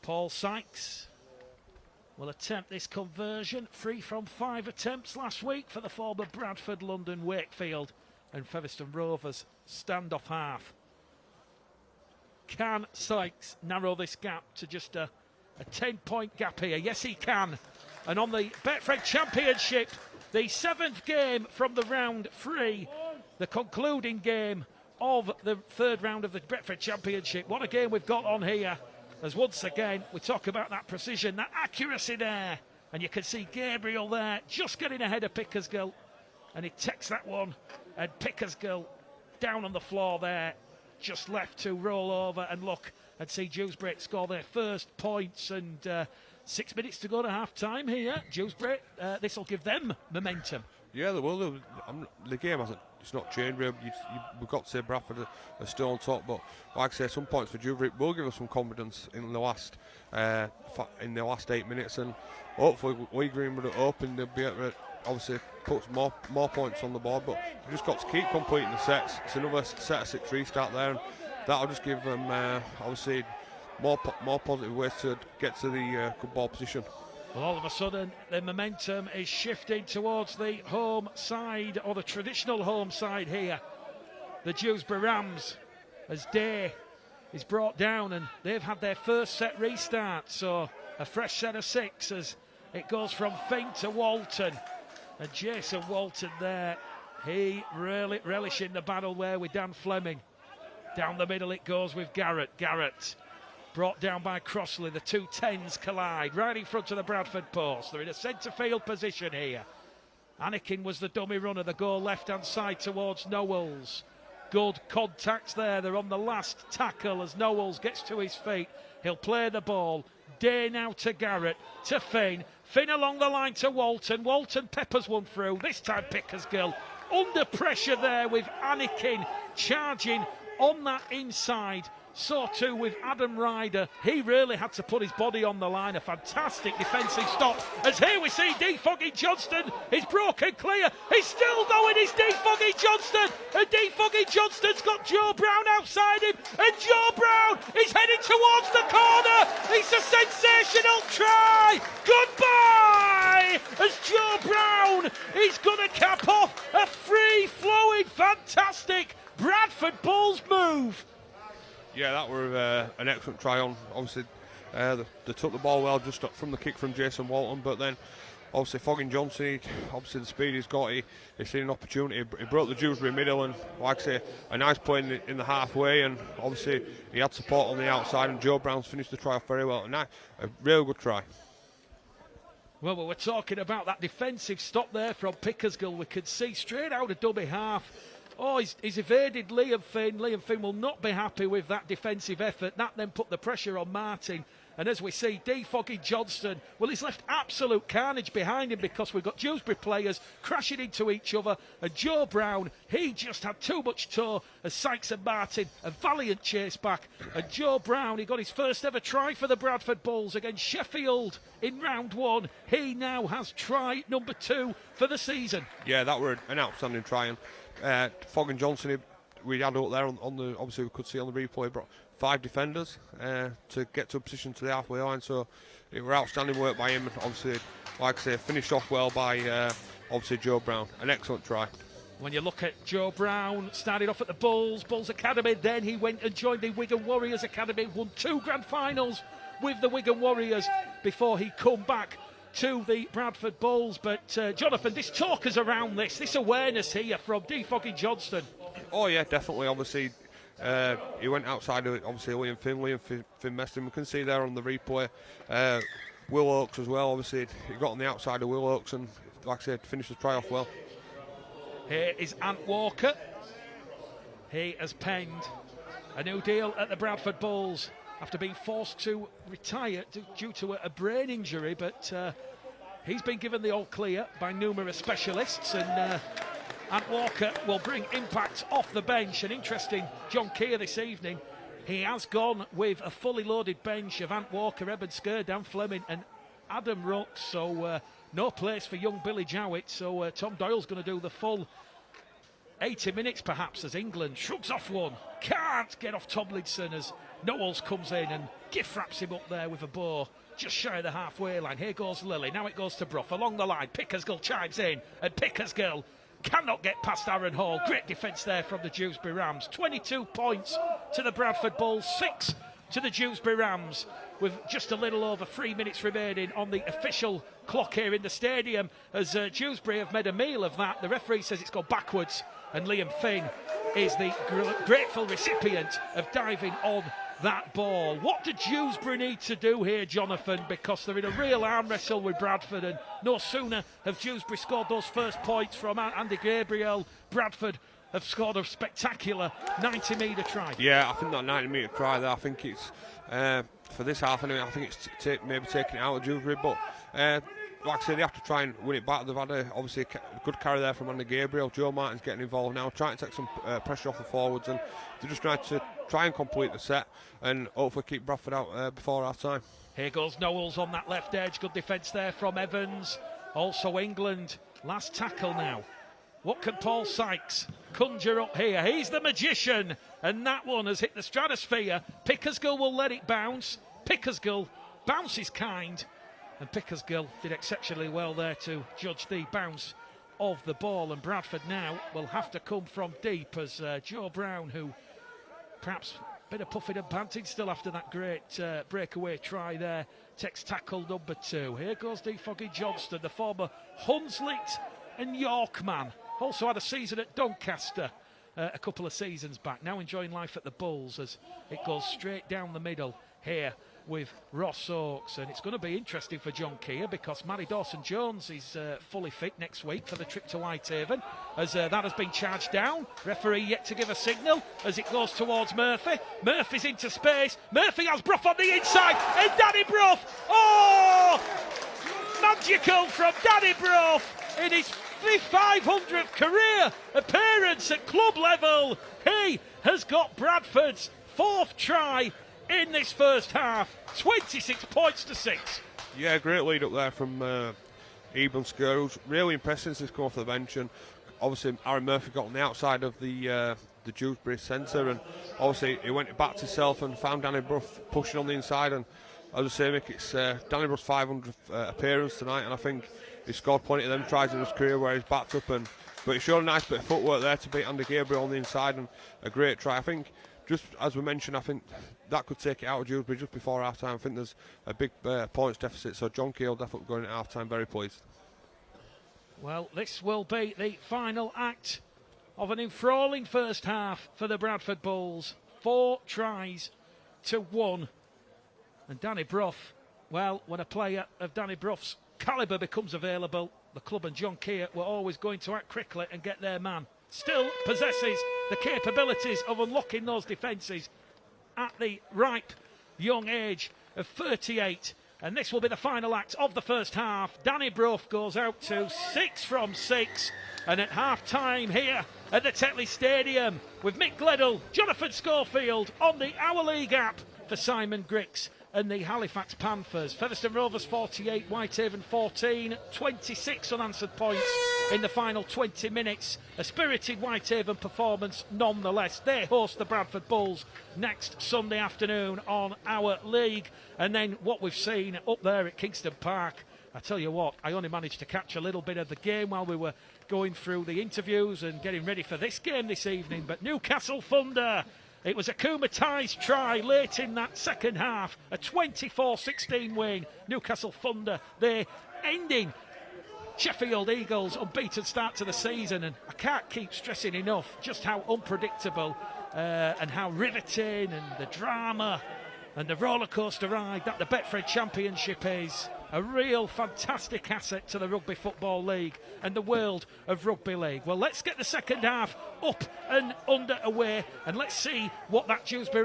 Paul Sykes will attempt this conversion, 3 from 5 attempts last week for the former Bradford, London, Wakefield and Featherstone Rovers standoff half. Can Sykes narrow this gap to just a 10-point gap here? Yes, he can. And on the Betfred Championship, the 7th game from the round 3, the concluding game of the third round of the Bradford Championship. What a game we've got on here, as once again we talk about that precision, that accuracy there, and you can see Gabriel there just getting ahead of Pickersgill, and he takes that one, and Pickersgill down on the floor there, just left to roll over and look and see Dewsbury score their first points, and 6 minutes to go to half time here. Dewsbury, this will give them momentum. Yeah, they will. The game hasn't. It's not changed. We've got to say Bradford are still on top, but like I say, some points for Dewsbury will give us some confidence in the last 8 minutes, and hopefully Lee Green would open. They'll be able to obviously put more points on the board, but you've just got to keep completing the sets. It's another set of 6 restart there, and that'll just give them obviously more positive ways to get to the good ball position. Well, all of a sudden, the momentum is shifting towards the home side, or the traditional home side here. The Dewsbury Rams, as Day is brought down, and they've had their first set restart. So a fresh set of 6 as it goes from Fink to Walton. And Jason Walton there, he really relishing the battle there with Dan Fleming. Down the middle it goes with Garrett. Garrett brought down by Crossley. The two 10s collide right in front of the Bradford post. They're in a centre field position here. Anakin was the dummy runner. The goal left hand side towards Knowles. Good contact there. They're on the last tackle as Knowles gets to his feet. He'll play the ball. Day now to Garrett, to Finn. Finn along the line to Walton. Walton peppers one through. This time Pickersgill under pressure there with Anakin charging on that inside. So too with Adam Ryder. He really had to put his body on the line. A fantastic defensive stop. As here we see D. Foggy Johnston. He's broken clear. He's still going. It's D. Foggy Johnston. And D. Foggy Johnston's got Joe Brown outside him. And Joe Brown is heading towards the corner. It's a sensational try. Goodbye. As Joe Brown is going to cap off a free-flowing, fantastic Bradford Bulls move. Yeah, that were an excellent try on. Obviously, they took the ball well just from the kick from Jason Walton, but then obviously Foggin Johnson, obviously the speed he's got, he's seen an opportunity. He broke the Dewsbury middle, and like I say, a nice play in the halfway, and obviously he had support on the outside, and Joe Brown's finished the try off very well. A real good try. Well, we're talking about that defensive stop there from Pickersgill. We could see straight out of dummy half. Oh, he's evaded Liam Finn. Liam Finn will not be happy with that defensive effort. That then put the pressure on Martin. And as we see, D. Foggy Johnston, well, he's left absolute carnage behind him because we've got Dewsbury players crashing into each other. And Joe Brown, he just had too much toe as Sykes and Martin, a valiant chase back. And Joe Brown, he got his first ever try for the Bradford Bulls against Sheffield in round 1. He now has try number 2 for the season. Yeah, that were an outstanding try. And Foggin Johnson, we had up there on the, obviously we could see on the replay, but 5 defenders to get to a position to the halfway line, so it was outstanding work by him, and obviously, like I say, finished off well by obviously Joe Brown. An excellent try. When you look at Joe Brown, started off at the Bulls Academy, then he went and joined the Wigan Warriors Academy, won 2 grand finals with the Wigan Warriors before he come back to the Bradford Bulls. But Jonathan, this talk is around this awareness here from D. Foggy Johnston. Oh yeah, definitely. Obviously, he went outside of it. Obviously, Liam Finn messed him. We can see there on the replay. Will Oakes as well. Obviously, he got on the outside of Will Oakes and, like I said, finished the try off well. Here is Ant Walker. He has penned a new deal at the Bradford Bulls after being forced to retire due to a brain injury, but he's been given the all clear by numerous specialists, and Ant Walker will bring impact off the bench. And interesting, John Kear this evening, he has gone with a fully loaded bench of Ant Walker, Eben Skur, Dan Fleming and Adam Rooks, so no place for young Billy Jowett, so Tom Doyle's going to do the full 80 minutes perhaps as England shrugs off one. Can't get off Tomlinson as Knowles comes in and gift wraps him up there with a bow just shy of the halfway line. Here goes Lilly, now it goes to Brough along the line. Pickersgill chimes in, and Pickersgill cannot get past Aaron Hall. Great defence there from the Dewsbury Rams. 22 points to the Bradford Bulls, 6 to the Dewsbury Rams, with just a little over 3 minutes remaining on the official clock here in the stadium, as Dewsbury have made a meal of that. The referee says it's gone backwards, and Liam Finn is the grateful recipient of diving on that ball. What do Dewsbury need to do here, Jonathan? Because they're in a real arm wrestle with Bradford, and no sooner have Dewsbury scored those first points from Andy Gabriel, Bradford have scored a spectacular 90-metre try. Yeah, I think that 90-metre try there, I think it's, for this half anyway, I think it's maybe taking it out of Dewsbury, but like I say, they have to try and win it back. They've had obviously a good carry there from Andy Gabriel. Joe Martin's getting involved now, trying to take some pressure off the forwards, and they're just trying to complete the set and hopefully keep Bradford out before half time. Here goes Knowles on that left edge. Good defence there from Evans. Also England. Last tackle now. What can Paul Sykes conjure up here? He's the magician, and that one has hit the stratosphere. Pickersgill will let it bounce. Pickersgill bounces kind, and Pickersgill did exceptionally well there to judge the bounce of the ball. And Bradford now will have to come from deep as Joe Brown, who perhaps a bit of puffing and panting still after that great breakaway try there, takes tackle number 2. Here goes D. Foggy Johnston, the former Hunslet and York man. Also had a season at Doncaster a couple of seasons back. Now enjoying life at the Bulls as it goes straight down the middle here with Ross Oakes. And it's going to be interesting for John Kear because Matty Dawson-Jones is fully fit next week for the trip to Whitehaven as that has been charged down. Referee yet to give a signal as it goes towards Murphy. Murphy's into space. Murphy has Brough on the inside and Danny Brough. Oh! Magical from Danny Brough in his 500th career appearance at club level. He has got Bradford's 4th try in this first half. 26 points to 6. Yeah, great lead up there from Eben Skur, who's really impressive since coming off the bench. And obviously Aaron Murphy got on the outside of the Dewsbury centre, and obviously he went back to himself and found Danny Brough pushing on the inside. And as I say, Mick, it's Danny Brough's 500th appearance tonight, and I think he scored plenty of them tries in his career where he's backed up, but he showed a nice bit of footwork there to beat Andy Gabriel on the inside, and a great try. I think, just as we mentioned, I think that could take it out of Dewsbury just before half time. I think there's a big points deficit, so John Kear definitely going at half time very pleased. Well, this will be the final act of an enthralling first half for the Bradford Bulls. 4 tries to 1. And Danny Brough, well, when a player of Danny Brough's calibre becomes available, the club and John Kear were always going to act quickly and get their man. Still possesses the capabilities of unlocking those defences at the ripe young age of 38. And this will be the final act of the first half. Danny Brough goes out to 6 from 6. And at half-time here at the Tetley Stadium with Mick Gledall, Jonathan Schofield on the Our League app for Simon Grix and the Halifax Panthers. Featherstone Rovers 48, Whitehaven 14, 26 unanswered points in the final 20 minutes. A spirited Whitehaven performance nonetheless. They host the Bradford Bulls next Sunday afternoon on Our League. And then what we've seen up there at Kingston Park, I tell you what, I only managed to catch a little bit of the game while we were going through the interviews and getting ready for this game this evening. But Newcastle Thunder, it was a Kumatai's try late in that second half, a 24-16 win. Newcastle Thunder, they're ending Sheffield Eagles' unbeaten start to the season, and I can't keep stressing enough just how unpredictable and how riveting and the drama and the roller coaster ride that the Betfred Championship is. A real fantastic asset to the Rugby Football League and the world of Rugby League. Well, let's get the second half up and under away, and let's see what that Dewsbury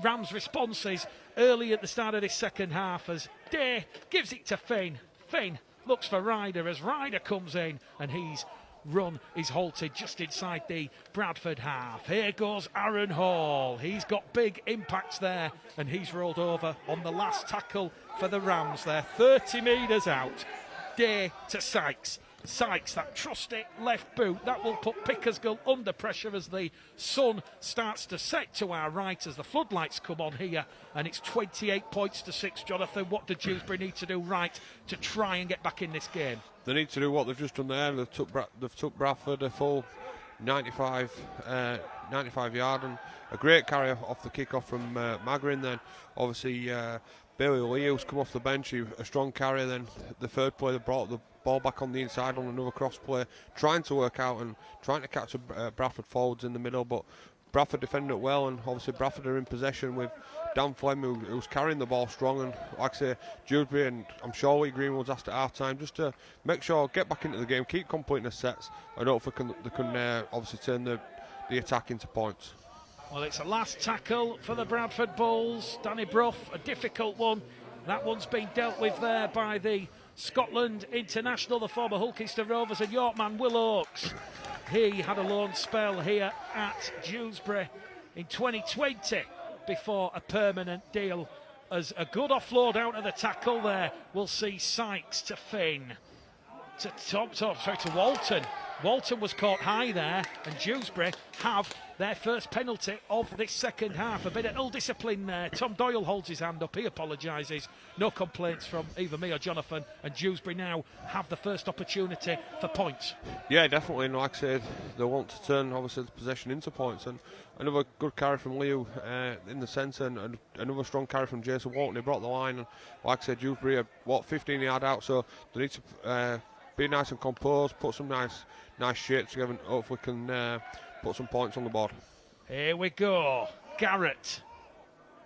Rams response is early at the start of this second half as Day gives it to Finn. Finn looks for Ryder as Ryder comes in, and his run is halted just inside the Bradford half. Here goes Aaron Hall. He's got big impacts there, and he's rolled over on the last tackle for the Rams there. 30 metres out. Day to Sykes. Sykes, that trusty left boot, that will put Pickersgill under pressure as the sun starts to set to our right as the floodlights come on here, and it's 28 points to 6. Jonathan, what do Dewsbury need to do right to try and get back in this game? They need to do what they've just done there. They've took Bradford a full 95 yard, and a great carry off the kick-off from Magrin then. Obviously, Bailey Leo's come off the bench, a strong carrier. Then the third play, they brought the ball back on the inside on another cross play, trying to work out and trying to catch Bradford forwards in the middle, but Bradford defended it well, and obviously Bradford are in possession with Dan Flem, who's carrying the ball strong, and like I say, Dewsbury and I'm sure Lee Greenwood's asked at half time just to make sure, get back into the game, keep completing the sets, and hopefully they can obviously turn the attack into points. Well, it's a last tackle for the Bradford Bulls. Danny Brough, a difficult one. That one's been dealt with there by the Scotland international, the former Hulkester Rovers, and Yorkman Will Oakes. He had a loan spell here at Dewsbury in 2020 before a permanent deal. As a good offload out of the tackle there, we'll see Sykes to Finn, to Walton. Walton was caught high there, and Dewsbury have their first penalty of this second half. A bit of ill discipline there. Tom Doyle holds his hand up, he apologises. No complaints from either me or Jonathan, and Dewsbury now have the first opportunity for points. Yeah, definitely, and like I said, they want to turn obviously the possession into points, and another good carry from Leo in the centre, and another strong carry from Jason Walton. He brought the line, and like I said, Dewsbury are 15 yard out, so they need to be nice and composed, put some nice shapes together, and hopefully can put some points on the board. Here we go. Garrett.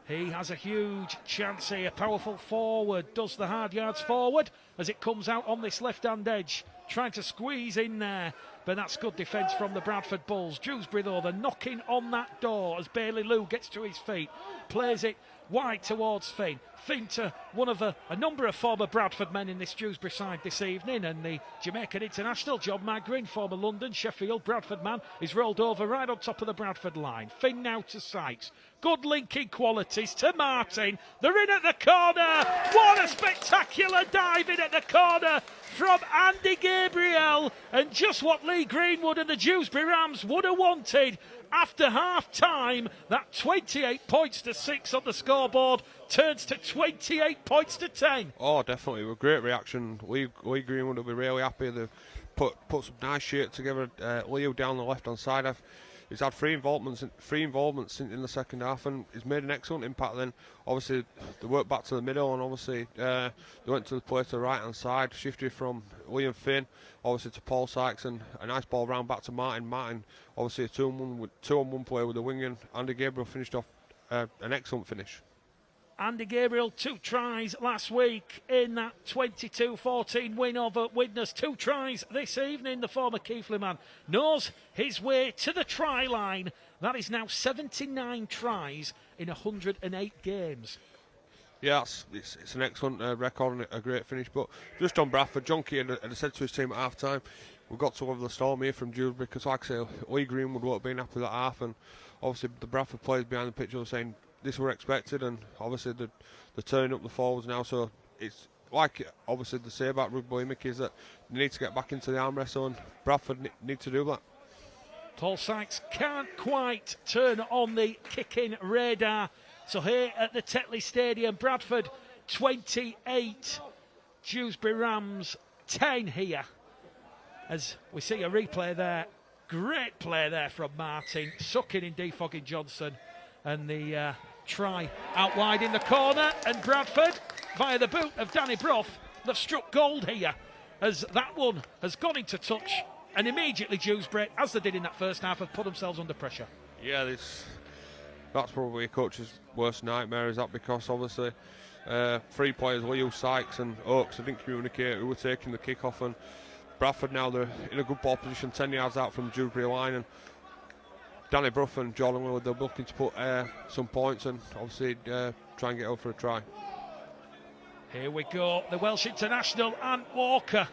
He has a huge chance here. Powerful forward. Does the hard yards forward as it comes out on this left-hand edge. Trying to squeeze in there. But that's good defence from the Bradford Bulls. Dewsbury, though, they're knocking on that door as Bailey Lou gets to his feet. Plays it wide towards Finn. Finn to one of a number of former Bradford men in this Dewsbury side this evening, and the Jamaican international John Magrin, former London, Sheffield, Bradford man, is rolled over right on top of the Bradford line. Finn now to Sykes. Good linking qualities to Martin. They're in at the corner. What a spectacular dive in at the corner from Andy Gabriel, and just what Lee Greenwood and the Dewsbury Rams would have wanted. After half-time, that 28 points to 6 on the scoreboard turns to 28 points to 10. Oh, definitely. A great reaction. Lee Greenwood will be really happy. They've put some nice shit together. Leo down the left-hand side. He's had three involvements in the second half, and he's made an excellent impact. Then, obviously, they worked back to the middle, and obviously they went to the play to the right-hand side, shifted from Liam Finn, obviously to Paul Sykes, and a nice ball round back to Martin. Martin, obviously a two-on-one play with the wing, and Andy Gabriel finished off an excellent finish. Andy Gabriel, 2 tries last week in that 22-14 win over Widnes. 2 tries this evening. The former Keighley man knows his way to the try line. That is now 79 tries in 108 games. Yeah, it's an excellent record and a great finish. But just on Bradford, John Kear had said to his team at half-time, we've got to weather the storm here from Dewsbury, because like I say, Lee Greenwood won't have been happy with that half, and obviously the Bradford players behind the pitch were saying this were expected, and obviously they're turning up the forwards now, so it's like obviously they say about rugby Mickey is that they need to get back into the arm wrestle, and Bradford need to do that. Paul Sykes can't quite turn on the kicking radar. So here at the Tetley Stadium, Bradford 28, Dewsbury Rams 10 here. As we see a replay there, great play there from Martin, sucking in defogging Johnson, and the try out wide in the corner, and Bradford, via the boot of Danny Brough, they've struck gold here, as that one has gone into touch, and immediately Dewsbury, as they did in that first half, have put themselves under pressure. Yeah, that's probably a coach's worst nightmare, is that, because obviously 3 players, Leo, Sykes and Oakes, didn't communicate who were taking the kick-off, and Bradford now, they're in a good ball position, 10 yards out from the Dewsbury line, and Danny Brough and Jordan Willard, they're looking to put some points and obviously try and get over for a try. Here we go, the Welsh international Ant Walker,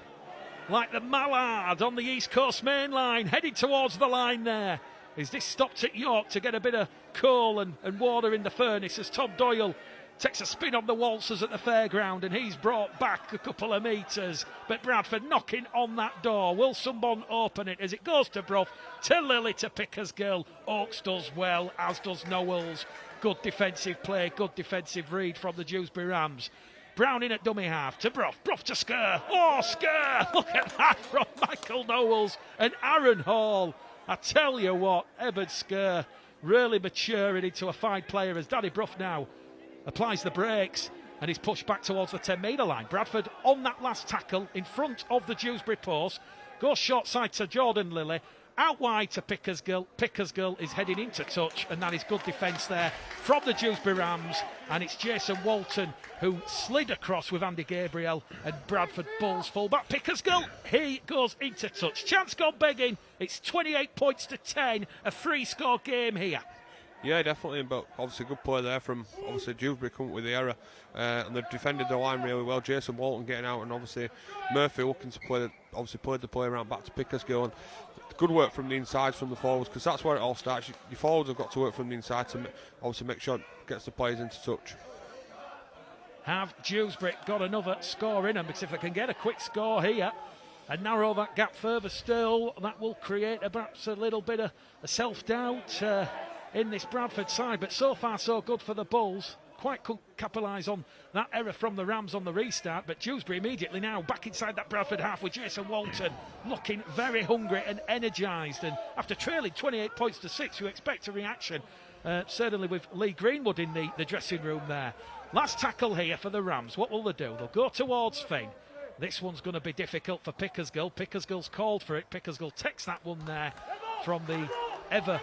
like the mallard on the East Coast main line, heading towards the line there. Is this stopped at York to get a bit of coal and water in the furnace as Tom Doyle takes a spin on the waltzers at the fairground, and he's brought back a couple of metres. But Bradford knocking on that door. Will someone open it as it goes to Brough, to Lily, to Pickersgill. Oakes does well, as does Knowles. Good defensive play, good defensive read from the Dewsbury Rams. Browning at dummy half to Brough. Brough to Sker. Oh, Sker! Look at that from Michael Knowles and Aaron Hall. I tell you what, Ebert Sker really maturing into a fine player as Danny Brough now applies the brakes and he's pushed back towards the 10-metre line. Bradford on that last tackle in front of the Dewsbury post, goes short side to Jordan Lilly, out wide to Pickersgill. Pickersgill is heading into touch, and that is good defence there from the Dewsbury Rams. And it's Jason Walton who slid across with Andy Gabriel, and Bradford Bulls full-back. Pickersgill, he goes into touch. Chance gone begging. It's 28 points to 10, a free-score game here. Yeah, definitely, but obviously good play there from obviously Dewsbury come up with the error, and they've defended the line really well. Jason Walton getting out, and obviously Murphy looking to play, obviously played the play around back to Pickersgill, and good work from the inside from the forwards, because that's where it all starts. Your forwards have got to work from the inside to obviously make sure it gets the players into touch. Have Dewsbury got another score in them? Because if they can get a quick score here and narrow that gap further still, that will create perhaps a little bit of self-doubt in this Bradford side. But so far so good for the Bulls. Quite couldn't capitalise on that error from the Rams on the restart, but Dewsbury immediately now back inside that Bradford half with Jason Walton looking very hungry and energised. And after trailing 28 points to 6, you expect a reaction, certainly with Lee Greenwood in the dressing room there. Last tackle here for the Rams. What will they do? They'll go towards Finn. This one's going to be difficult for Pickersgill. Pickersgill's called for it. Pickersgill takes that one there from the ever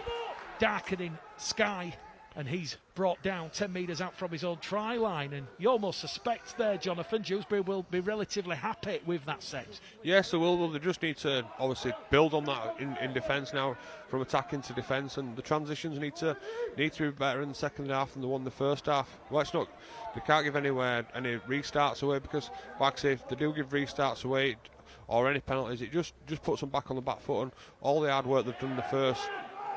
darkening sky, and he's brought down 10 metres out from his own try line. And you almost suspect there, Jonathan, Dewsbury will be relatively happy with that set. Yes, they will. They just need to obviously build on that in defence now, from attack into defence, and the transitions need to be better in the second half than the one in the first half. Well, it's not, they can't give any restarts away, because, like I say, if they do give restarts away or any penalties, it just puts them back on the back foot, and all the hard work they've done in the first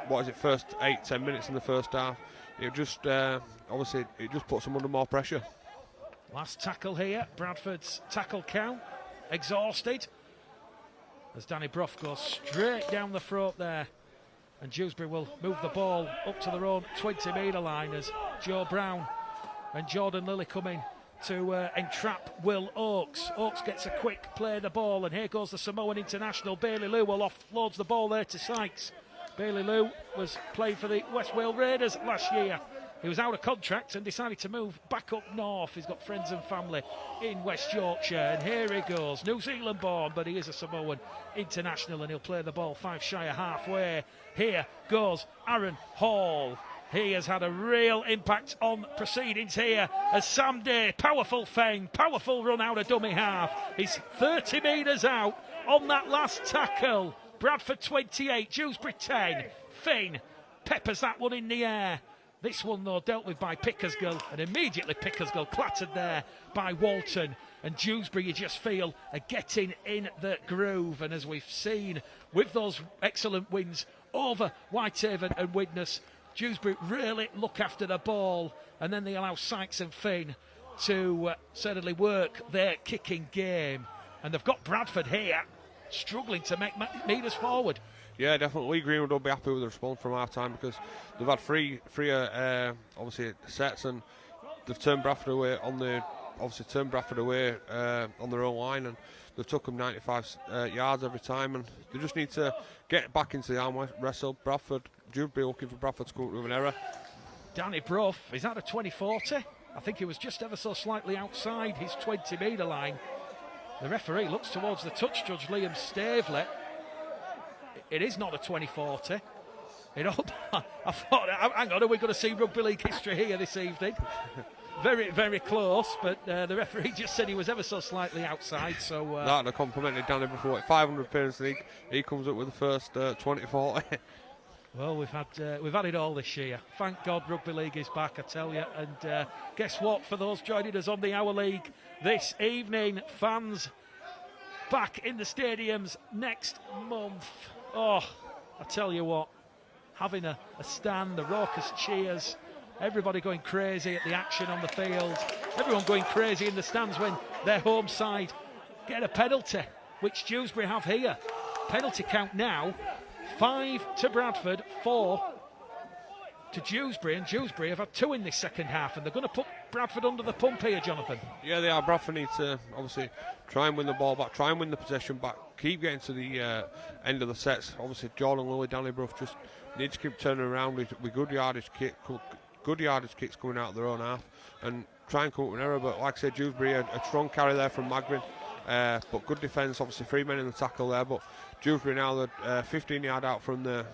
8-10 minutes in the first half, it just obviously it just puts them under more pressure. Last tackle here, Bradford's tackle count exhausted as Danny Brough goes straight down the throat there, and Dewsbury will move the ball up to their own 20-metre line as Joe Brown and Jordan Lilly come in to entrap Will Oakes. Oakes gets a quick play of the ball, and here goes the Samoan international. Bailey Liu will offloads the ball there to Sykes. Bailey Liu was played for the West Wales Raiders last year. He was out of contract and decided to move back up north. He's got friends and family in West Yorkshire, and here he goes. New Zealand born, but he is a Samoan international, and he'll play the ball 5 shy of halfway. Here goes Aaron Hall. He has had a real impact on proceedings here as Sam Day, powerful feint, powerful run out of dummy half. He's 30 metres out on that last tackle. Bradford 28, Dewsbury 10. Finn peppers that one in the air. This one, though, dealt with by Pickersgill, and immediately Pickersgill clattered there by Walton. And Dewsbury, you just feel, are getting in the groove. And as we've seen with those excellent wins over Whitehaven and Widnes, Dewsbury really look after the ball, and then they allow Sykes and Finn to certainly work their kicking game. And they've got Bradford here struggling to make meters forward. Yeah, definitely. Greenwood will be happy with the response from half time, because they've had three obviously sets, and they've turned Bradford away on their own line, and they've took them 95 yards every time, and they just need to get back into the arm wrestle. Dewsbury looking for Bradford to come up with an error. Danny Brough, is that a 20-40? I think he was just ever so slightly outside his 20-metre line. The referee looks towards the touch judge, Liam Staveley. It is not a 20-40. I thought, hang on, are we going to see rugby league history here this evening? Very, very close, but the referee just said he was ever so slightly outside. So that complimented Danny before 500 appearances. He comes up with the first 20-40. Well, we've had it all this year. Thank God rugby league is back, I tell you. And guess what? For those joining us on the Hour League this evening, fans back in the stadiums next month. Oh, I tell you what, having a stand, the raucous cheers, everybody going crazy at the action on the field, everyone going crazy in the stands when their home side get a penalty, which Dewsbury have here. Penalty count now, 5 to Bradford, 4 to Dewsbury, and Dewsbury have had 2 in this second half, and they're going to put Bradford under the pump here, Jonathan. Yeah, they are. Bradford need to obviously try and win the ball back, try and win the possession back, keep getting to the end of the sets. Obviously Jordan Lilly, Danny Brough just need to keep turning around with good yardage, good yardage kicks coming out of their own half and try and come up with an error. But like I said, Dewsbury, a strong carry there from Magrin. But good defence, obviously 3 men in the tackle there. But Dewsbury now they're 15 yard out from the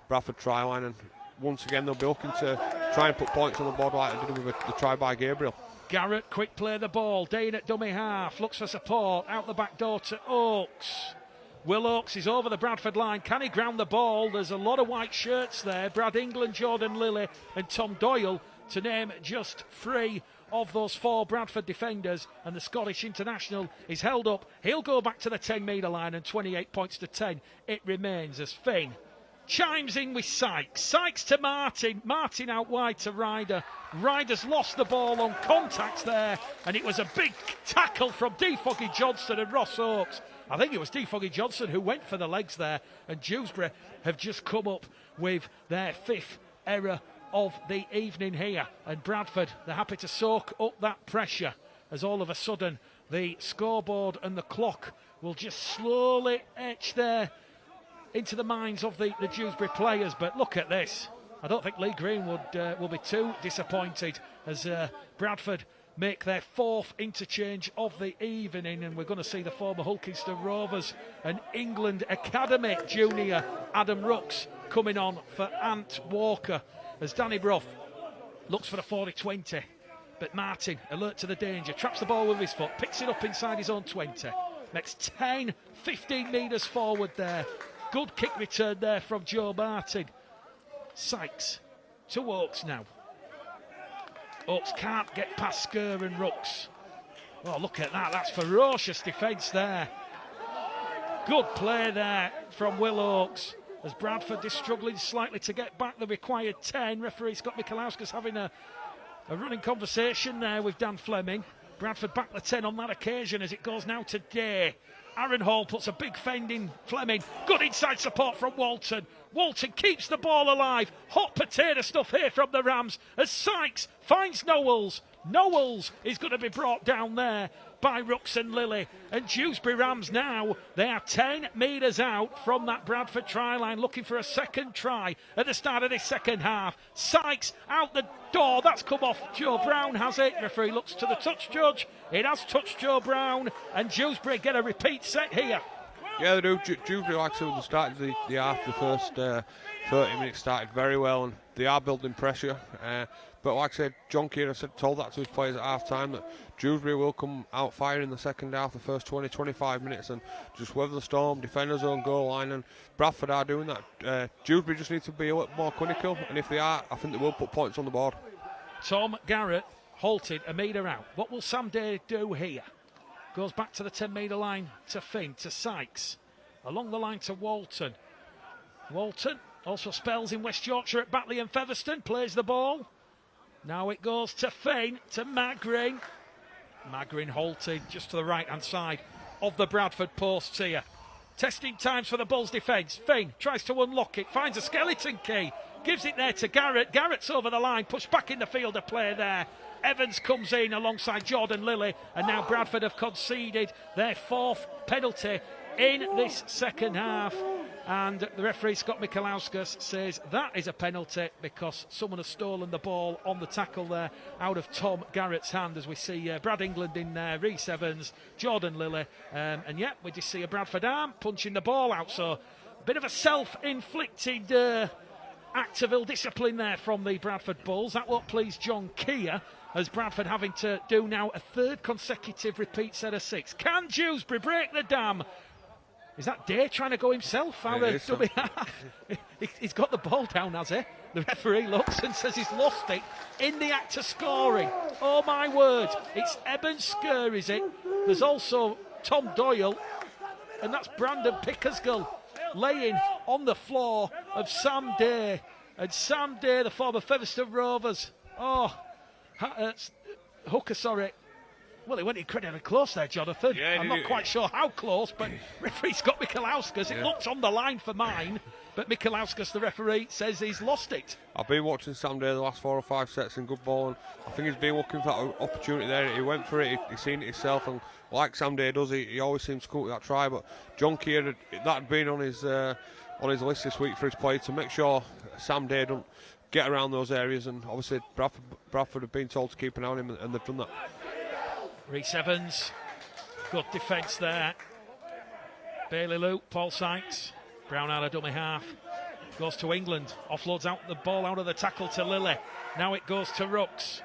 Bradford try line, and once again they'll be looking to try and put points on the board like they did with the try by Gabriel. Garrett, quick play the ball. Dean at dummy half, looks for support, out the back door to Oakes. Will Oakes is over the Bradford line. Can he ground the ball? There's a lot of white shirts there. Brad England, Jordan Lilly and Tom Doyle, to name just 3 of those 4 Bradford defenders, and the Scottish international is held up. He'll go back to the 10-metre line, and 28 points to 10 it remains as Finn chimes in with Sykes. Sykes to Martin. Martin out wide to Ryder. Ryder's lost the ball on contacts there, and it was a big tackle from Defoggy Johnson and Ross Oakes. I think it was Defoggy Johnson who went for the legs there, and Dewsbury have just come up with their 5th error of the evening here, and Bradford, they're happy to soak up that pressure as all of a sudden the scoreboard and the clock will just slowly etch there into the minds of the Dewsbury players. But look at this. I don't think Lee Greenwood will be too disappointed as Bradford make their 4th interchange of the evening, and we're going to see the former Hulkington Rovers and England Academy junior Adam Rooks coming on for Ant Walker as Danny Brough looks for the 40-20. But Martin, alert to the danger, traps the ball with his foot, picks it up inside his own 20, makes 10, 15 metres forward there. Good kick return there from Joe Martin. Sykes to Oakes now. Oakes can't get past Kear and Rooks. Oh, look at that. That's ferocious defence there. Good play there from Will Oakes as Bradford is struggling slightly to get back the required 10. Referee Scott Michalauskas having a running conversation there with Dan Fleming. Bradford back the 10 on that occasion as it goes now to Day. Aaron Hall puts a big fend in Fleming. Good inside support from Walton. Walton keeps the ball alive. Hot potato stuff here from the Rams as Sykes finds Knowles. Knowles is going to be brought down there by Rooks and Lilly. And Dewsbury Rams now, they are 10 metres out from that Bradford try line, looking for a second try at the start of this second half. Sykes out the door. That's come off. Joe Brown has it. Referee looks to the touch judge. It has touched Joe Brown, and Dewsbury get a repeat set here. Yeah, they do. Dewsbury, like I said, when they started the half, the first 30 minutes started very well, and they are building pressure. But like I said, John Kear told that to his players at half time, that Dewsbury will come out firing in the second half, the first 20-25 minutes, and just weather the storm, defend their own goal line, and Bradford are doing that. Dewsbury just need to be a little more clinical, and if they are, I think they will put points on the board. Tom Garrett halted a metre out. What will Sam Day do here? Goes back to the 10-metre line to Finn, to Sykes. Along the line to Walton. Walton also spells in West Yorkshire at Batley and Featherstone. Plays the ball. Now it goes to Finn, to Magrin. Magrin halted just to the right-hand side of the Bradford posts here. Testing times for the Bulls defence. Finn tries to unlock it, finds a skeleton key. Gives it there to Garrett. Garrett's over the line, pushed back in the field of play there. Evans comes in alongside Jordan Lilly, and now Bradford have conceded their 4th penalty in this second half. And the referee, Scott Michalauskas, says that is a penalty because someone has stolen the ball on the tackle there out of Tom Garrett's hand, as we see Brad England in there, Rhys Evans, Jordan Lilly, and yeah, we just see a Bradford arm punching the ball out. So a bit of a self-inflicted act of ill-discipline there from the Bradford Bulls. That won't please John Kear, as Bradford having to do now a 3rd consecutive repeat set of 6. Can Dewsbury break the dam? Is that Day trying to go himself out of dummy half? He's got the ball down, has he? The referee looks and says he's lost it in the act of scoring. Oh my word, it's Eben Skur, is it? There's also Tom Doyle, and that's Brandon Pickersgill laying on the floor of Sam Day. And Sam Day, the former Featherstone Rovers. Hooker, sorry. Well, he went incredibly close there, Jonathan. Yeah, I'm not quite sure how close, but referee Scott Michalauskas, it looked on the line for mine, but Michalauskas, the referee, says he's lost it. I've been watching Sam Day the last 4 or 5 sets in good ball, and I think he's been looking for that opportunity there. He went for it, he's seen it himself, and like Sam Day does, he always seems to come with that try. But John Kear, that had been on his list this week for his play to make sure Sam Day get around those areas, and obviously Bradford have been told to keep an eye on him, and they've done that. Rhys Evans, good defence there. Bailey Luke, Paul Sykes, Brown out of dummy half. Goes to England, offloads out the ball out of the tackle to Lilly. Now it goes to Rooks.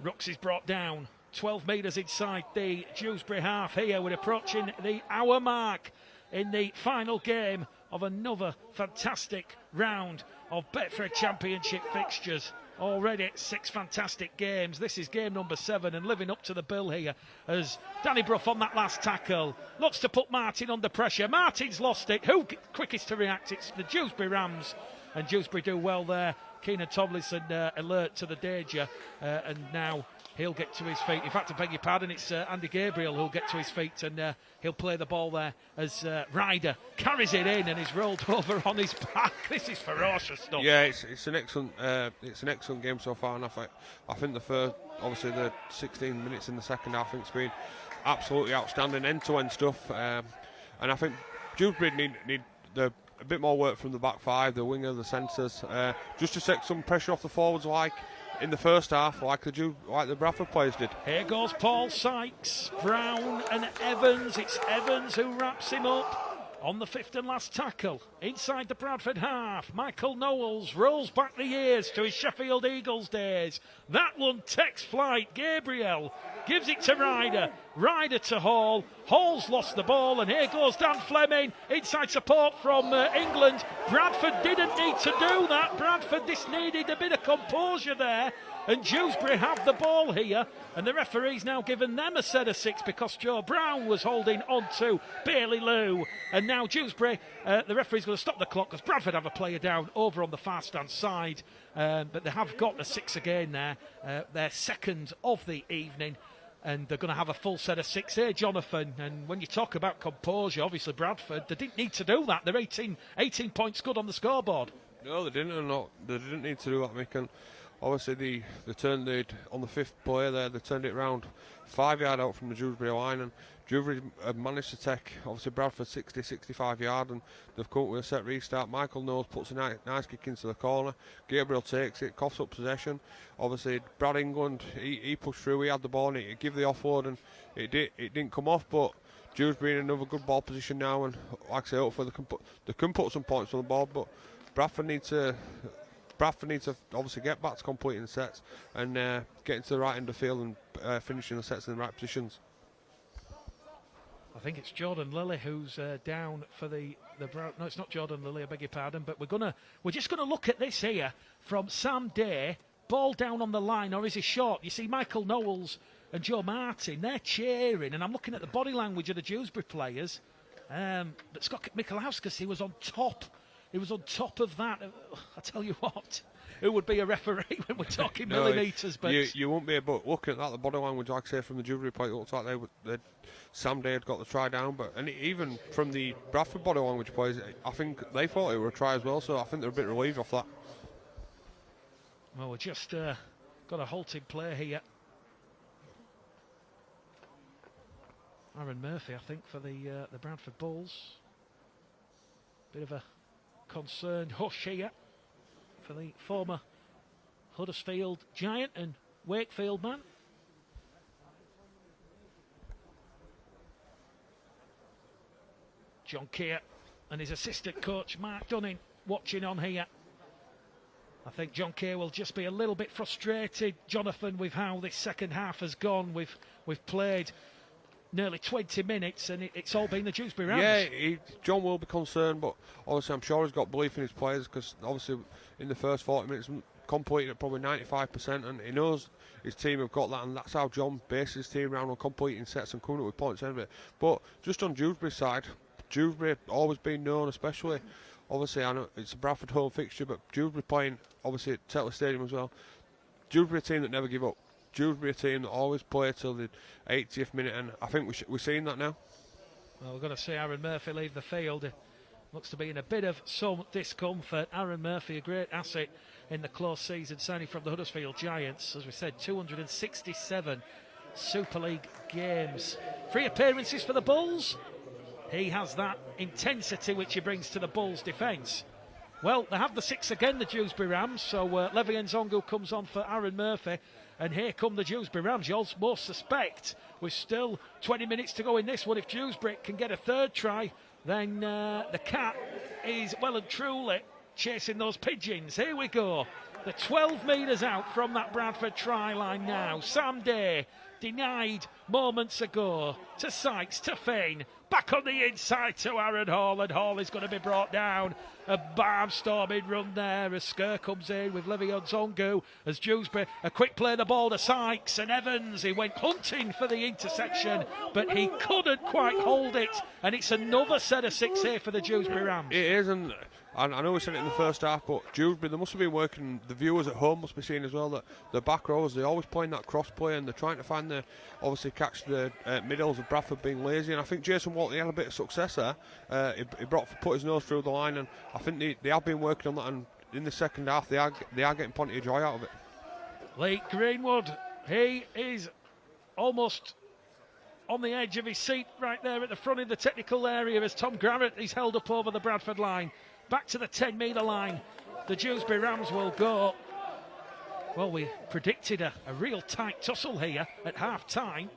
Rooks is brought down 12 metres inside the Dewsbury half here. We're approaching the hour mark in the final game of another fantastic round of Betfred Championship fixtures. Already 6 fantastic games. This is game number 7 and living up to the bill here as Danny Brough on that last tackle looks to put Martin under pressure. Martin's lost it. Who quickest to react? It's the Dewsbury Rams, and Dewsbury do well there. Keenan Tomlinson alert to the danger, and now he'll get to his feet. In fact, I beg your pardon, it's Andy Gabriel who'll get to his feet, and he'll play the ball there as Ryder carries it in and is rolled over on his back. This is ferocious stuff. Yeah, it's an excellent game so far, and I think the first, obviously the 16 minutes in the second half, I think it's been absolutely outstanding end-to-end stuff, and I think Dewsbury need a bit more work from the back five, the winger, the centres, just to take some pressure off the forwards, like in the first half, like the Bradford players did. Here goes Paul Sykes, Brown and Evans. It's Evans who wraps him up on the 5th and last tackle inside the Bradford half. Michael Knowles rolls back the years to his Sheffield Eagles days. That one takes flight. Gabriel gives it to Ryder. Ryder to Hall. Hall's lost the ball, and here goes Dan Fleming. Inside support from England. Bradford didn't need to do that. Bradford, this needed a bit of composure there. And Dewsbury have the ball here, and the referee's now given them a set of 6 because Joe Brown was holding on to Bailey Lou. And now Dewsbury, the referee's going to stop the clock because Bradford have a player down over on the far stand side. But they have got the 6 again there, their second of the evening. And they're going to have a full set of 6 here, Jonathan. And when you talk about composure, obviously Bradford, they didn't need to do that. They're 18 points good on the scoreboard. No, they didn't. They didn't need to do that, Mick. And obviously, they turned it on the 5th player there. They turned it round 5 yard out from the Dewsbury line, and Dewsbury managed to take obviously Bradford 65 yard, and they've come up with a set restart. Michael Knowles puts a nice kick into the corner. Gabriel takes it, coughs up possession. Obviously, Brad England he pushed through. He had the ball, and he gave the offload, and it didn't come off, but Dewsbury in another good ball position now, and like I say, hopefully they can put some points on the board, but Bradford need to obviously get back to completing sets and getting to the right end of the field and finishing the sets in the right positions. I think it's Jordan Lilly who's down for the Brown. No, it's not Jordan Lilly, I beg your pardon. But we're just gonna look at this here from Sam Day. Ball down on the line, or is he short? You see Michael Knowles and Joe Martin, they're cheering, and I'm looking at the body language of the Dewsbury players. But Scott Michalauskas, he was on top. He was on top of that. I tell you what, who would be a referee when we're talking millimetres? But you won't be. But looking at that, the body language, like I say, from the Dewsbury play, it looks like Sam Day had got the try down. But and even from the Bradford body language players, I think they thought it were a try as well. So I think they're a bit relieved off that. Well, we're just got a halting play here. Aaron Murphy, I think, for the Bradford Bulls. Bit of a concerned hush here for the former Huddersfield Giant and Wakefield man. John Kear and his assistant coach Mark Dunning watching on here. I think John Kear will just be a little bit frustrated, Jonathan, with how this second half has gone. We've played nearly 20 minutes and it's all been the Dewsbury Rams. Yeah, John will be concerned, but obviously I'm sure he's got belief in his players, because obviously in the first 40 minutes completing at probably 95%, and he knows his team have got that, and that's how John bases his team around on completing sets and coming up with points and everything. But just on Dewsbury's side, Dewsbury always been known, especially obviously I know it's a Bradford home fixture, but Dewsbury playing obviously at Tetler Stadium as well. Dewsbury a team that never give up. Dewsbury a team that always play till the 80th minute, and I think we're seeing that now. Well, we're going to see Aaron Murphy leave the field. Looks to be in a bit of some discomfort. Aaron Murphy, a great asset in the close season, signing from the Huddersfield Giants. As we said, 267 Super League games. 3 appearances for the Bulls. He has that intensity which he brings to the Bulls' defence. Well, they have the 6 again, the Dewsbury Rams, so Levy Nzongu comes on for Aaron Murphy, and here come the Dewsbury Rams. You almost suspect, with still 20 minutes to go in this one, if Dewsbury can get a third try, then the Cat is well and truly chasing those pigeons. Here we go. The 12 metres out from that Bradford try line now. Sam Day denied moments ago to Sykes, to Fane. Back on the inside to Aaron Hall, and Hall is going to be brought down. A barnstorming run there as Sker comes in with Levy Nzongu. As Dewsbury, a quick play the ball to Sykes, and Evans, he went hunting for the intersection, but he couldn't quite hold it. And it's another set of 6 here for the Dewsbury Rams. It is, and I know we said it in the first half, but Dewsbury, they must have been working, the viewers at home must be seeing as well, that the back rows, they're always playing that cross play, and they're trying to find obviously catch the middles of Bradford being lazy. And I think Jason Walton, he had a bit of success there. He put his nose through the line, and I think they have been working on that, and in the second half they are getting plenty of joy out of it. Lee Greenwood, he is almost on the edge of his seat right there at the front in the technical area as Tom Garrett is held up over the Bradford line. Back to the 10-metre line. The Dewsbury Rams will go. Well, we predicted a real tight tussle here at half-time.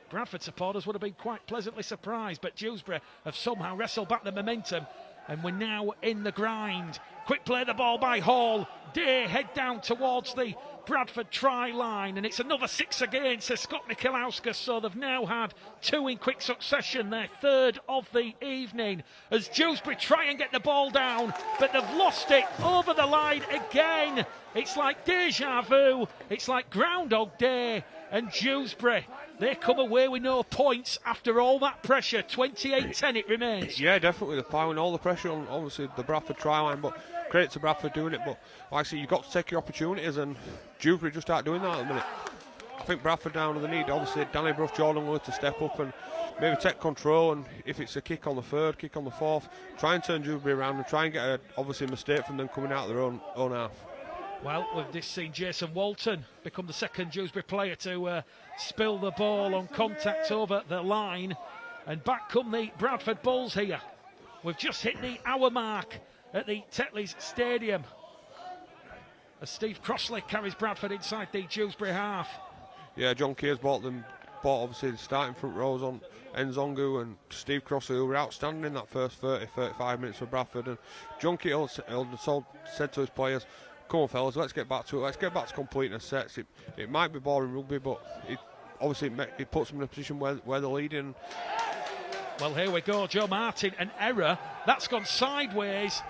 Bradford supporters would have been quite pleasantly surprised, but Dewsbury have somehow wrestled back the momentum, and we're now in the grind. Quick play the ball by Hall. Day head down towards the Bradford try line, and it's another 6 again, says Scott Michalowska. So they've now had 2 in quick succession, their 3rd of the evening, as Dewsbury try and get the ball down, but they've lost it over the line again. It's like deja vu, it's like Groundhog Day, and Dewsbury, they come away with no points after all that pressure. 28-10 it remains. Yeah, definitely, they're piling all the pressure on obviously the Bradford try line, but credit to Bradford doing it. But like I say, you've got to take your opportunities, and Dewsbury just aren't doing that at the minute. I think Bradford down to the need, obviously Danny Brough, Jordan Wood to step up and maybe take control, and if it's a kick on the 3rd, kick on the 4th, try and turn Dewsbury around and try and get obviously a mistake from them coming out of their own half. Well, we've just seen Jason Walton become the 2nd Dewsbury player to spill the ball on contact over the line. And back come the Bradford Bulls here. We've just hit the hour mark at the Tetley's Stadium, as Steve Crossley carries Bradford inside the Dewsbury half. Yeah, John Kear's bought obviously the starting front rows on Nzongu and Steve Crossley, who were outstanding in that first 30-35 minutes for Bradford. And John Kear said to his players, come on fellas, let's get back to it, let's get back to completing the sets. It might be boring rugby, but it puts them in a position where they're leading. Well, here we go, Joe Martin, an error, that's gone sideways,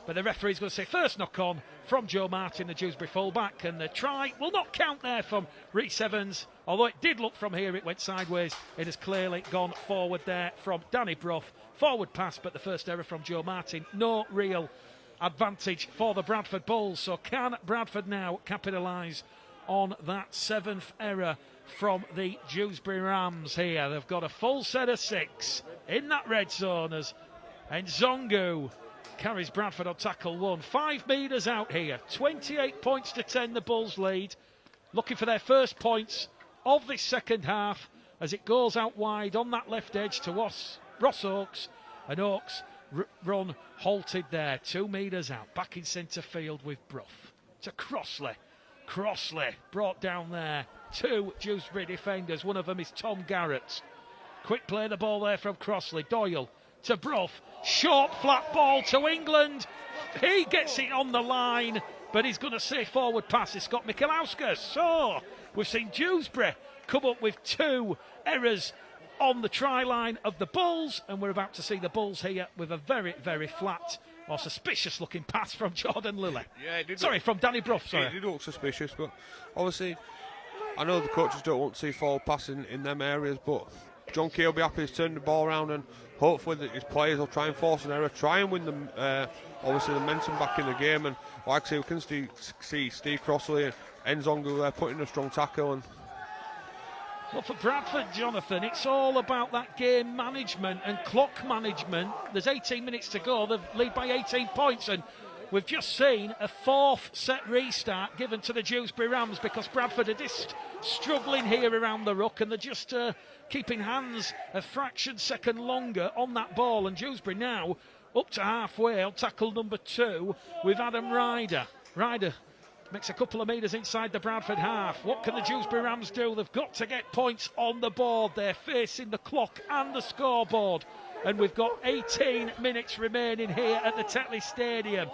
but the referee's going to say first knock on from Joe Martin, the Dewsbury fullback, and the try will not count there from Rhys Evans, although it did look from here it went sideways. It has clearly gone forward there from Danny Brough. Forward pass, but the first error from Joe Martin. No real advantage for the Bradford Bulls. So can Bradford now capitalise on that 7th error from the Dewsbury Rams here? They've got a full set of 6 in that red zone as Nzongu carries Bradford on tackle 1. 5 metres out here, 28 points to 10 the Bulls lead, looking for their first points of this second half as it goes out wide on that left edge to Ross Oakes, and Oakes run halted there, 2 metres out, back in centre field with Brough to Crossley. Crossley brought down there, 2 Dewsbury defenders, one of them is Tom Garrett. Quick play the ball there from Crossley. Doyle to Brough, short flat ball to England, he gets it on the line, but he's going to say forward pass. It's Scott Michalowska. So we've seen Dewsbury come up with 2 errors on the try line of the Bulls, and we're about to see the Bulls here with a very, very flat or suspicious looking pass from Jordan Lilly. Yeah, it did. Sorry, from Danny Brough. Sorry. It did look suspicious, but obviously I know the coaches don't want to see forward passing in them areas, but John Kear will be happy to turn the ball around, and hopefully that his players will try and force an error, try and win them obviously the momentum back in the game. And like I say, we can see Steve Crossley and Nzongu there putting a strong tackle. And well, for Bradford, Jonathan, it's all about that game management and clock management. There's 18 minutes to go. They've lead by 18 points, and we've just seen a 4th set restart given to the Dewsbury Rams because Bradford are just struggling here around the ruck, and they're just keeping hands a fraction second longer on that ball. And Dewsbury now up to halfway on tackle number 2 with Adam Ryder. Ryder makes a couple of metres inside the Bradford half. What can the Dewsbury Rams do? They've got to get points on the board. They're facing the clock and the scoreboard. And we've got 18 minutes remaining here at the Tetley Stadium.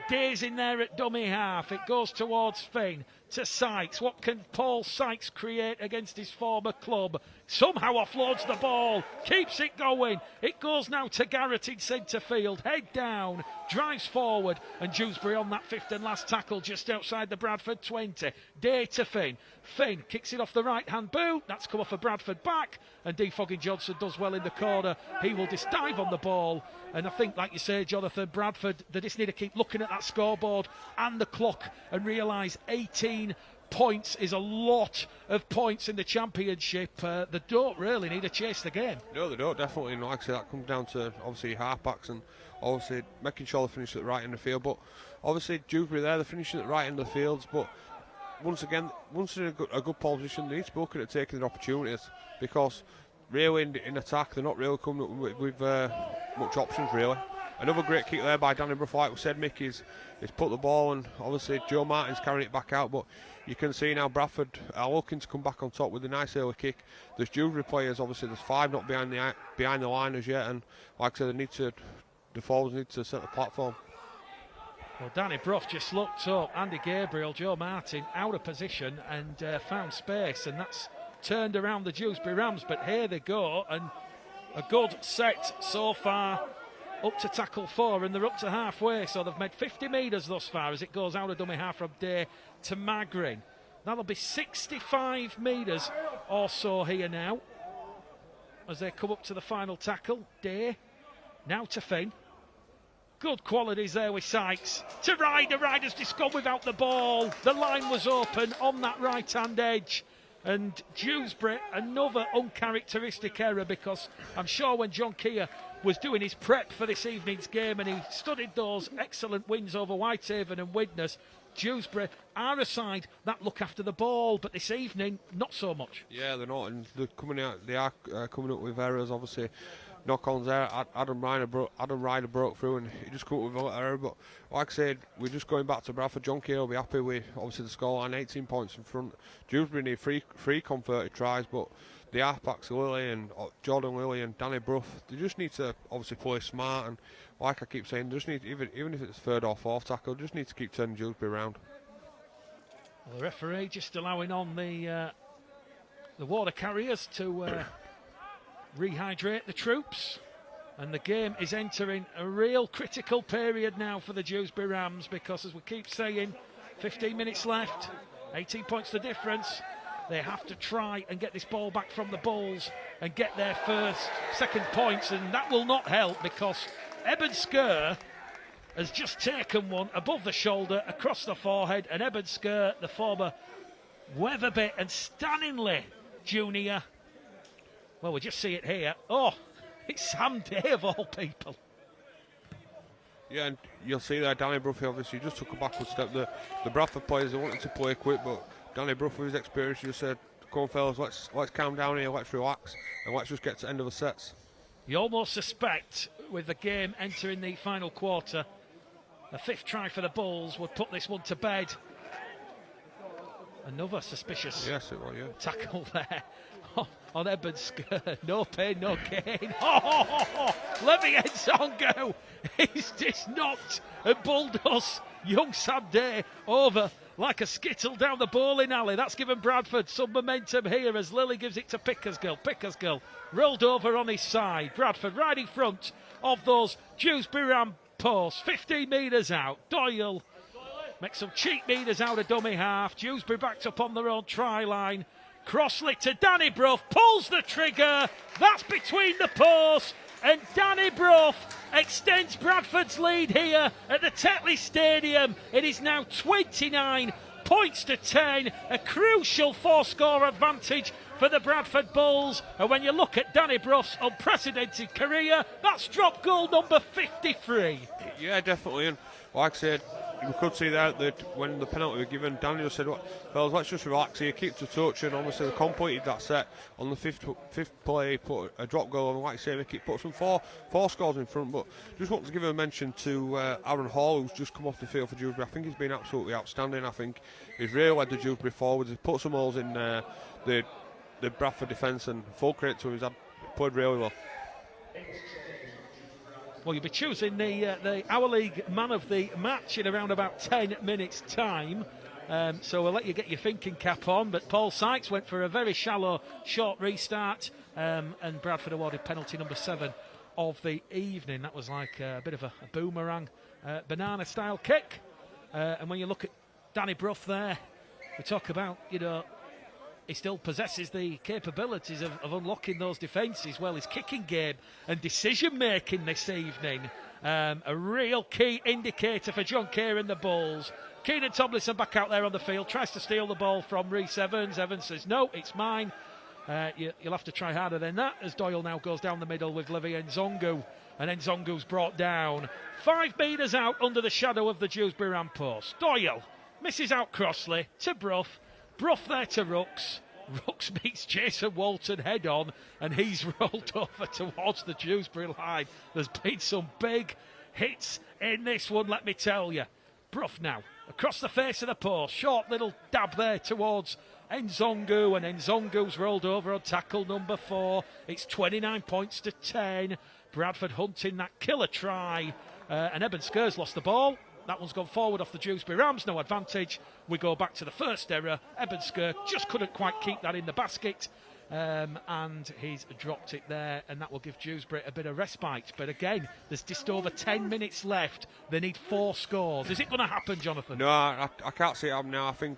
Days in there at dummy half. It goes towards Finn, to Sykes. What can Paul Sykes create against his former club? Somehow offloads the ball, keeps it going. It goes now to Garrett in centre field. Head down, drives forward, and Dewsbury on that 5th and last tackle just outside the Bradford 20. Day to Finn. Finn kicks it off the right-hand boot. That's come off a Bradford back, and Defogging Johnson does well in the corner. He will just dive on the ball. And I think, like you say, Jonathan, Bradford, they just need to keep looking at that scoreboard and the clock and realise 18 points is a lot of points in the championship. They don't really need to chase the game. No, they don't, definitely. And like I say, that comes down to, obviously, halfbacks and obviously making sure they finish at the right end of the field. But obviously, Dewsbury there, they're finishing at the right end of the fields. But once again, once they're in a good position, they need to be looking at taking their opportunities, because really in attack, they're not really coming up with much options, really. Another great kick there by Danny Bruff, like we said, Mick, he's put the ball, and obviously Joe Martin's carrying it back out, but you can see now Bradford are looking to come back on top with a nice early kick. There's Dewsbury players, obviously there's 5 not behind the line as yet, and like I said, the forwards need to set the platform. Well, Danny Bruff just looked up, Andy Gabriel, Joe Martin out of position and found space, and that's turned around the Dewsbury Rams, but here they go, and a good set so far up to tackle 4, and they're up to halfway, so they've made 50 metres thus far as it goes out of dummy half from Day to Magrin. That'll be 65 metres or so here now as they come up to the final tackle. Day now to Finn. Good qualities there with Sykes. To Ryder. Ryder's just gone without the ball. The line was open on that right-hand edge. And Dewsbury, another uncharacteristic error, because I'm sure when John Kear was doing his prep for this evening's game and he studied those excellent wins over Whitehaven and Widnes, Dewsbury are a side that look after the ball, but this evening, not so much. Yeah, they're not, and they are coming up with errors, obviously. Knock-ons there, Adam Ryder broke through and he just caught with a little error, but like I said, we're just going back to Bradford. John Kear will be happy with obviously the scoreline, 18 points in front. Dewsbury need three converted tries, but the halfbacks, Lilly and Jordan Lilly and Danny Bruff, they just need to obviously play smart, and like I keep saying, they just need, even if it's 3rd or 4th tackle, just need to keep turning Dewsbury around. Well, the referee just allowing on the water carriers to rehydrate the troops, and the game is entering a real critical period now for the Dewsbury Rams, because as we keep saying, 15 minutes left, 18 points the difference. They have to try and get this ball back from the Bulls and get their second points, and that will not help, because Eben Sker has just taken one above the shoulder, across the forehead, and Eben Sker, the former Weatherby and Stanley Junior. Well, we just see it here. Oh, it's Sam Day of all people. Yeah, and you'll see there, Danny Bruff obviously just took a backward step. The Bradford players, they wanted to play quick, but Danny Bruff, with his experience, just said, "Come on, fellas, let's calm down here, let's relax, and let's just get to the end of the sets." You almost suspect, with the game entering the final quarter, a 5th try for the Bulls would put this one to bed. Another suspicious tackle there on Eben Sker. No pain, no gain. Let me end on go. He's just knocked and bulldozed young Sam Day over like a skittle down the bowling alley. That's given Bradford some momentum here as Lilly gives it to Pickersgill. Pickersgill rolled over on his side. Bradford right in front of those Dewsbury Ram posts. 15 metres out. Doyle makes some cheap metres out of dummy half. Dewsbury backed up on their own try line. Crossley to Danny Bruff, pulls the trigger. That's between the posts, and Danny Bruff extends Bradford's lead here at the Tetley Stadium. It is now 29 points to 10, a crucial 4-score advantage for the Bradford Bulls. And when you look at Danny Bruff's unprecedented career, that's drop goal number 53. Yeah, definitely. And like I said, we could see there that when the penalty was given, Daniel said, fellas, let's just relax here, keep to touch, and obviously they completed that set on the fifth play, put a drop goal, and like I say, Mickey put some four scores in front. But just want to give a mention to Aaron Hall, who's just come off the field for Dewsbury. I think he's been absolutely outstanding. I think he's really led the Dewsbury forwards. He's put some holes in the Bradford defence, and full credit to him, he's played really well. Well, you'll be choosing the Our League man of the match in around about 10 minutes' time. So we'll let you get your thinking cap on. But Paul Sykes went for a very shallow, short restart. And Bradford awarded penalty number 7 of the evening. That was like a bit of a boomerang, banana-style kick. And when you look at Danny Brough there, we talk about, he still possesses the capabilities of unlocking those defences. Well, his kicking game and decision-making this evening, a real key indicator for John Kear and the Bulls. Keenan Tomlinson back out there on the field, tries to steal the ball from Rhys Evans. Evans says, no, it's mine. You'll have to try harder than that, as Doyle now goes down the middle with Levi Nzongu. And Nzongu's brought down 5 metres out under the shadow of the Dewsbury Ram post. Doyle misses out Crossley to Brough. Brough there to Rooks. Rooks meets Jason Walton head on, and he's rolled over towards the Dewsbury line. There's been some big hits in this one, let me tell you. Brough now across the face of the post. Short little dab there towards Nzongu, and Nzongu's rolled over on tackle number 4. It's 29 points to 10. Bradford hunting that killer try, and Eben Skur's lost the ball. That one's gone forward off the Dewsbury Rams, no advantage. We go back to the first error. Eben Skur just couldn't quite keep that in the basket, and he's dropped it there, and that will give Dewsbury a bit of respite. But again, there's just over 10 minutes left. They need 4 scores. Is it going to happen, Jonathan? No, I can't see it happen now. I think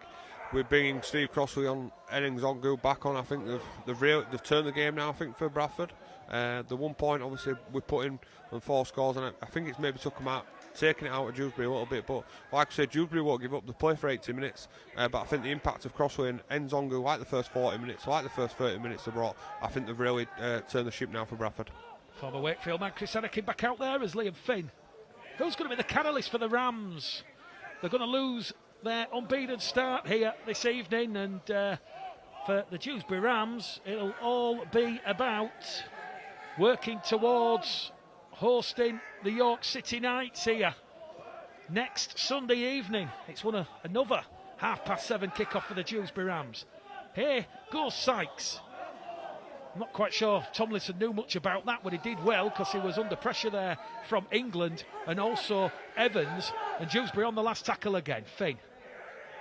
we're bringing Steve Crossley on, Edding Zongu back on. I think they've turned the game now, I think, for Bradford. The 1 point, obviously, we put in on 4 scores, and I think it's maybe took them out, taking it out of Dewsbury a little bit. But like I said, Dewsbury won't give up the play for 80 minutes. But I think the impact of Crossley and Nzongu, like the first 40 minutes, like the first 30 minutes they brought, I think they've really turned the ship now for Bradford. Former Wakefield man Chris Anakin back out there as Liam Finn. Who's going to be the catalyst for the Rams? They're going to lose their unbeaten start here this evening, and for the Dewsbury Rams, it'll all be about working towards hosting the York City Knights here next Sunday evening. It's another 7:30 kick-off for the Dewsbury Rams. Here goes Sykes. I'm not quite sure if Tomlinson knew much about that, but he did well because he was under pressure there from England, and also Evans. And Dewsbury on the last tackle again. Finn.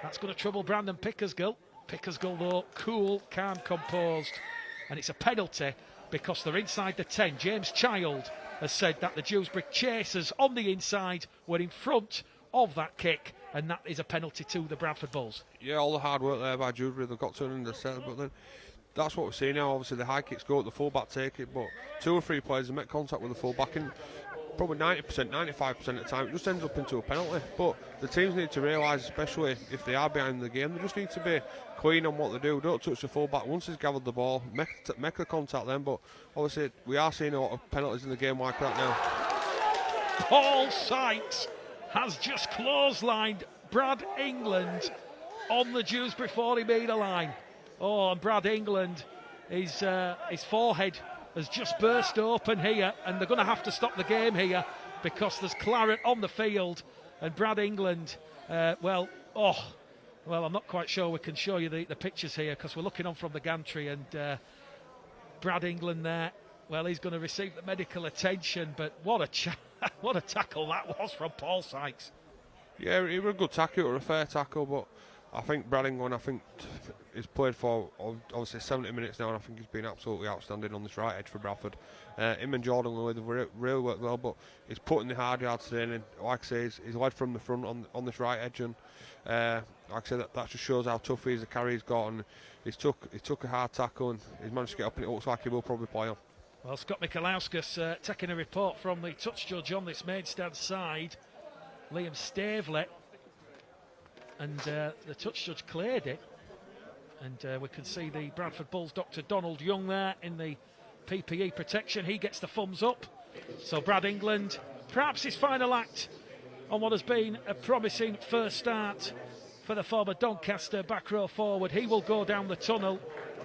That's going to trouble Brandon Pickersgill. Pickersgill, though, cool, calm, composed. And it's a penalty because they're inside the 10. James Child has said that the Dewsbury chasers on the inside were in front of that kick, and that is a penalty to the Bradford Bulls. Yeah, all the hard work there by Dewsbury, they've got to an intercept, but then that's what we're seeing now. Obviously the high kicks go, the full-back take it, but 2 or 3 players have met contact with the full-back, and probably 90%, 95% of the time it just ends up into a penalty. But the teams need to realise, especially if they are behind the game, they just need to be clean on what they do. Don't touch the full-back once he's gathered the ball, make the contact then. But obviously we are seeing a lot of penalties in the game like that now. Paul Sykes has just clotheslined Brad England on the Dewsbury 40-metre line. Oh, and Brad England, his forehead has just burst open here, and they're going to have to stop the game here because there's claret on the field. And Brad England, I'm not quite sure we can show you the pictures here because we're looking on from the gantry, and Brad England there, well, he's going to receive the medical attention, but what a tackle that was from Paul Sykes. Yeah, it was a good tackle, it was a fair tackle, but I think Brad England, he's played for obviously 70 minutes now, and I think he's been absolutely outstanding on this right edge for Bradford. Him and Jordan Lilley, they've really worked well, but he's putting the hard yards today, and like I say, he's led from the front on this right edge, and like I say, that just shows how tough he is, the carry he's got, and he took a hard tackle, and he's managed to get up, and it looks like he will probably play on. Well, Scott Michalauskas taking a report from the touch judge on this main stand side, Liam Staveley. And the touch judge cleared it, and we can see the Bradford Bulls Dr. Donald Young there in the PPE protection. He gets the thumbs up. So Brad England, perhaps his final act on what has been a promising first start for the former Doncaster back row forward. He will go down the tunnel.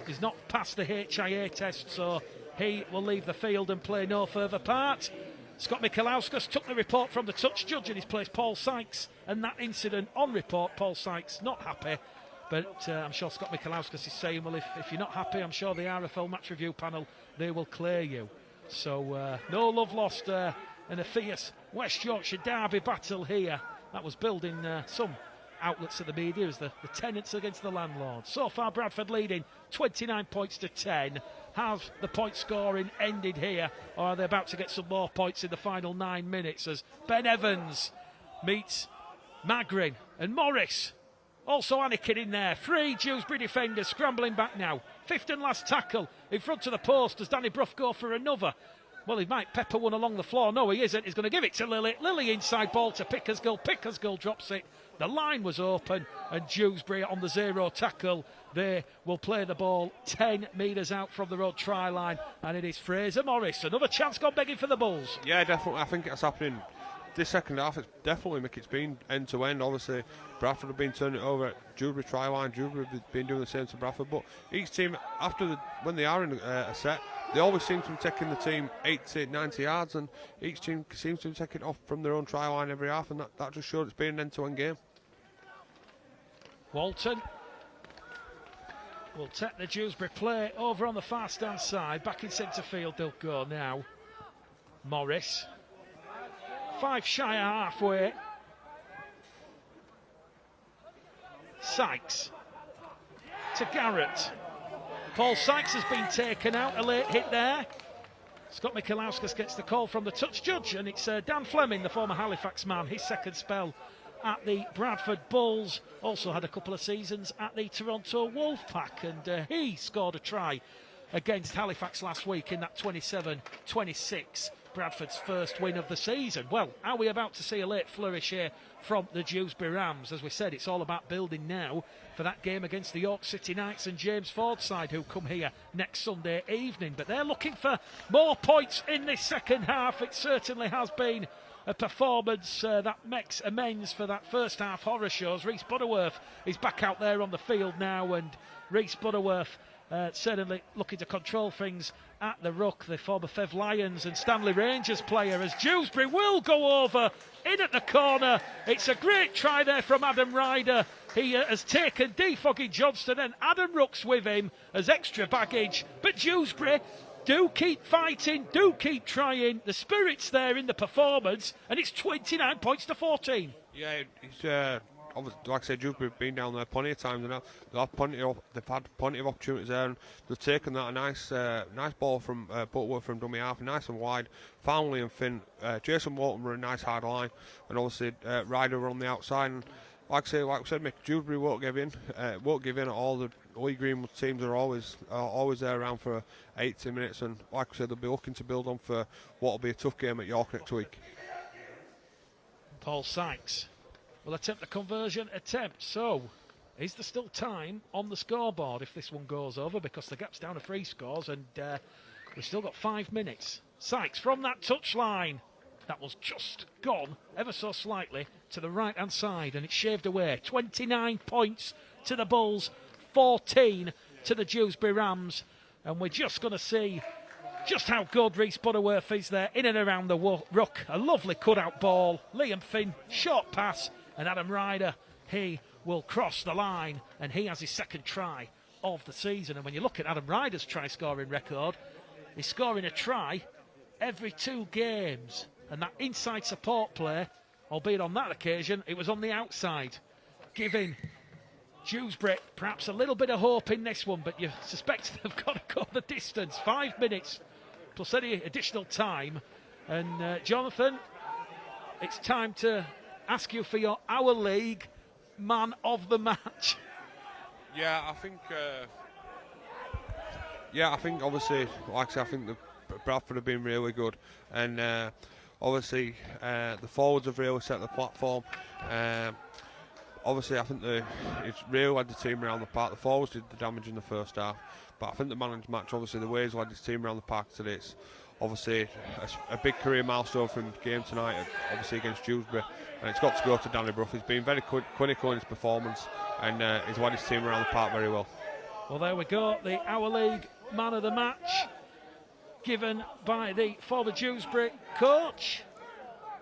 He's not passed the HIA test, so he will leave the field and play no further part. Scott Michalauskas took the report from the touch judge and he's placed Paul Sykes and that incident on report. Paul Sykes not happy, but I'm sure Scott Michalauskas is saying, well, if you're not happy, I'm sure the RFL match review panel, they will clear you. So no love lost in a fierce West Yorkshire derby battle here. That was building some outlets of the media as the tenants against the landlord. So far Bradford leading 29 points to 10. Has the point scoring ended here, or are they about to get some more points in the final 9 minutes as Ben Evans meets Magrin and Morris? Also Anakin in there. 3 Dewsbury defenders scrambling back now. Fifth and last tackle in front of the post. Does Danny Brough go for another? Well, he might pepper one along the floor. No, he isn't. He's going to give it to Lilly. Lilly inside ball to Pickersgill. Pickersgill drops it. The line was open, and Dewsbury on the 0 tackle. They will play the ball 10 metres out from the road try line, and it is Fraser Morris. Another chance gone begging for the Bulls. Yeah, definitely. I think it's happening this second half. It's definitely, Mick, it's been end to end. Obviously, Bradford have been turning it over at Dewsbury try line. Dewsbury have been doing the same to Bradford, but each team, when they are in a set, they always seem to be taking the team 80, 90 yards, and each team seems to be taking it off from their own try line every half, and that just showed it's been an end-to-end game. Walton will take the Dewsbury play over on the far stand side. Back in centre field they'll go now. Morris. 5 shy of halfway. Sykes to Garrett. Paul Sykes has been taken out, a late hit there. Scott Michalauskas gets the call from the touch judge, and it's Dan Fleming, the former Halifax man, his second spell at the Bradford Bulls. Also had a couple of seasons at the Toronto Wolfpack, and he scored a try against Halifax last week in that 27-26, Bradford's first win of the season. Well, are we about to see a late flourish here from the Dewsbury Rams? As we said, it's all about building now for that game against the York City Knights and James Ford side, who come here next Sunday evening. But they're looking for more points in this second half. It certainly has been a performance that makes amends for that first half horror shows. Rhys Butterworth is back out there on the field now, and Rhys Butterworth certainly looking to control things at the ruck. The former Fev Lions and Stanley Rangers player, as Dewsbury will go over in at the corner. It's a great try there from Adam Ryder. He has taken Foggy Johnston and Adam Rooks with him as extra baggage, but Dewsbury do keep fighting, do keep trying. The spirit's there in the performance, and it's 29 points to 14. Yeah, it's like I said, Dewsbury have been down there plenty of times, and they've had plenty of opportunities there, and they've taken that nice ball from Butterworth from dummy half, nice and wide. Foundley and Finn, Jason Walton were a nice hard line, and obviously Ryder were on the outside. And like we said, Mick, Dewsbury won't give in. Won't give in at all. The Lee Green teams are always there around for 80 minutes, and like I said, they'll be looking to build on for what will be a tough game at York next week. Paul Sykes will attempt the conversion attempt. So, is there still time on the scoreboard if this one goes over? Because the gap's down to 3 scores, and we've still got 5 minutes. Sykes from that touchline. That was just gone ever so slightly to the right-hand side, and it's shaved away. 29 points to the Bulls, 14 to the Dewsbury Rams, and we're just going to see just how good Rhys Butterworth is there in and around the ruck. A lovely cut-out ball. Liam Finn, short pass, and Adam Ryder, he will cross the line, and he has his second try of the season. And when you look at Adam Ryder's try-scoring record, he's scoring a try every 2 games. And that inside support play, albeit on that occasion, it was on the outside, giving Dewsbury perhaps a little bit of hope in this one, but you suspect they've got to go the distance. 5 minutes plus any additional time. And Jonathan, it's time to ask you for your Our League man of the match. Yeah, I think obviously, like I said, I think the Bradford have been really good, and obviously the forwards have really set the platform. Obviously, I think it's really led the team around the park. The forwards did the damage in the first half, but I think the man of the match, obviously, the way he's led his team around the park today, it's obviously a big career milestone for him game tonight, obviously against Dewsbury, and it's got to go to Danny Brough. He's been very clinical in his performance, and he's led his team around the park very well. Well, there we go, the Our League man of the match, given by the former Dewsbury coach.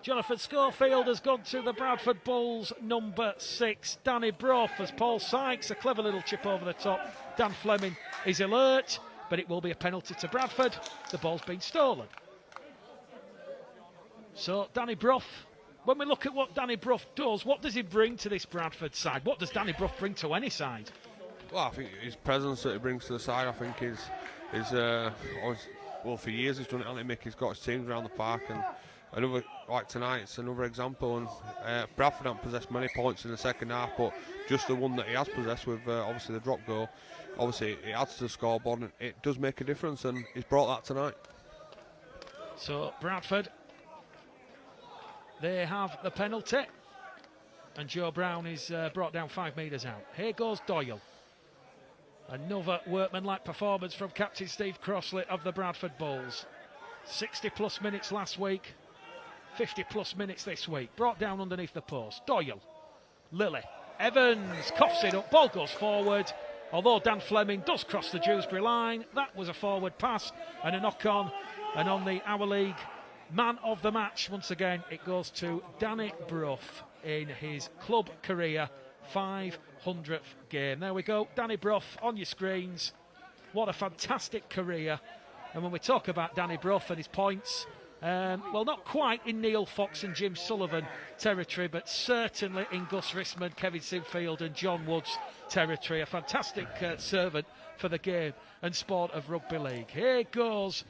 Jonathan Schofield has gone to the Bradford Bulls number 6. Danny Brough as Paul Sykes, a clever little chip over the top. Dan Fleming is alert, but it will be a penalty to Bradford. The ball's been stolen. So Danny Brough, when we look at what Danny Brough does, what does he bring to this Bradford side? What does Danny Brough bring to any side? Well, I think his presence that he brings to the side, I think is well, for years he's done it, hasn't he, Mick? He's got his teams around the park, and another, like tonight, it's another example. And Bradford haven't possessed many points in the second half, but just the one that he has possessed with obviously the drop goal, obviously it adds to the scoreboard, and it does make a difference, and he's brought that tonight. So Bradford, they have the penalty, and Joe Brown is brought down 5 metres out. Here goes Doyle. Another workmanlike performance from captain Steve Crossley of the Bradford Bulls. 60 plus minutes last week, 50 plus minutes this week. Brought down underneath the post. Doyle, Lilly, Evans coughs it up, ball goes forward. Although Dan Fleming does cross the Dewsbury line, that was a forward pass and a knock on. And on the Our League man of the match, once again, it goes to Danny Brough in his club career, 500th game. There we go, Danny Brough on your screens. What a fantastic career. And when we talk about Danny Brough and his points, well, not quite in Neil Fox and Jim Sullivan territory, but certainly in Gus Rissman, Kevin Sinfield and John Wood's territory. A fantastic servant for the game and sport of rugby league. Here goes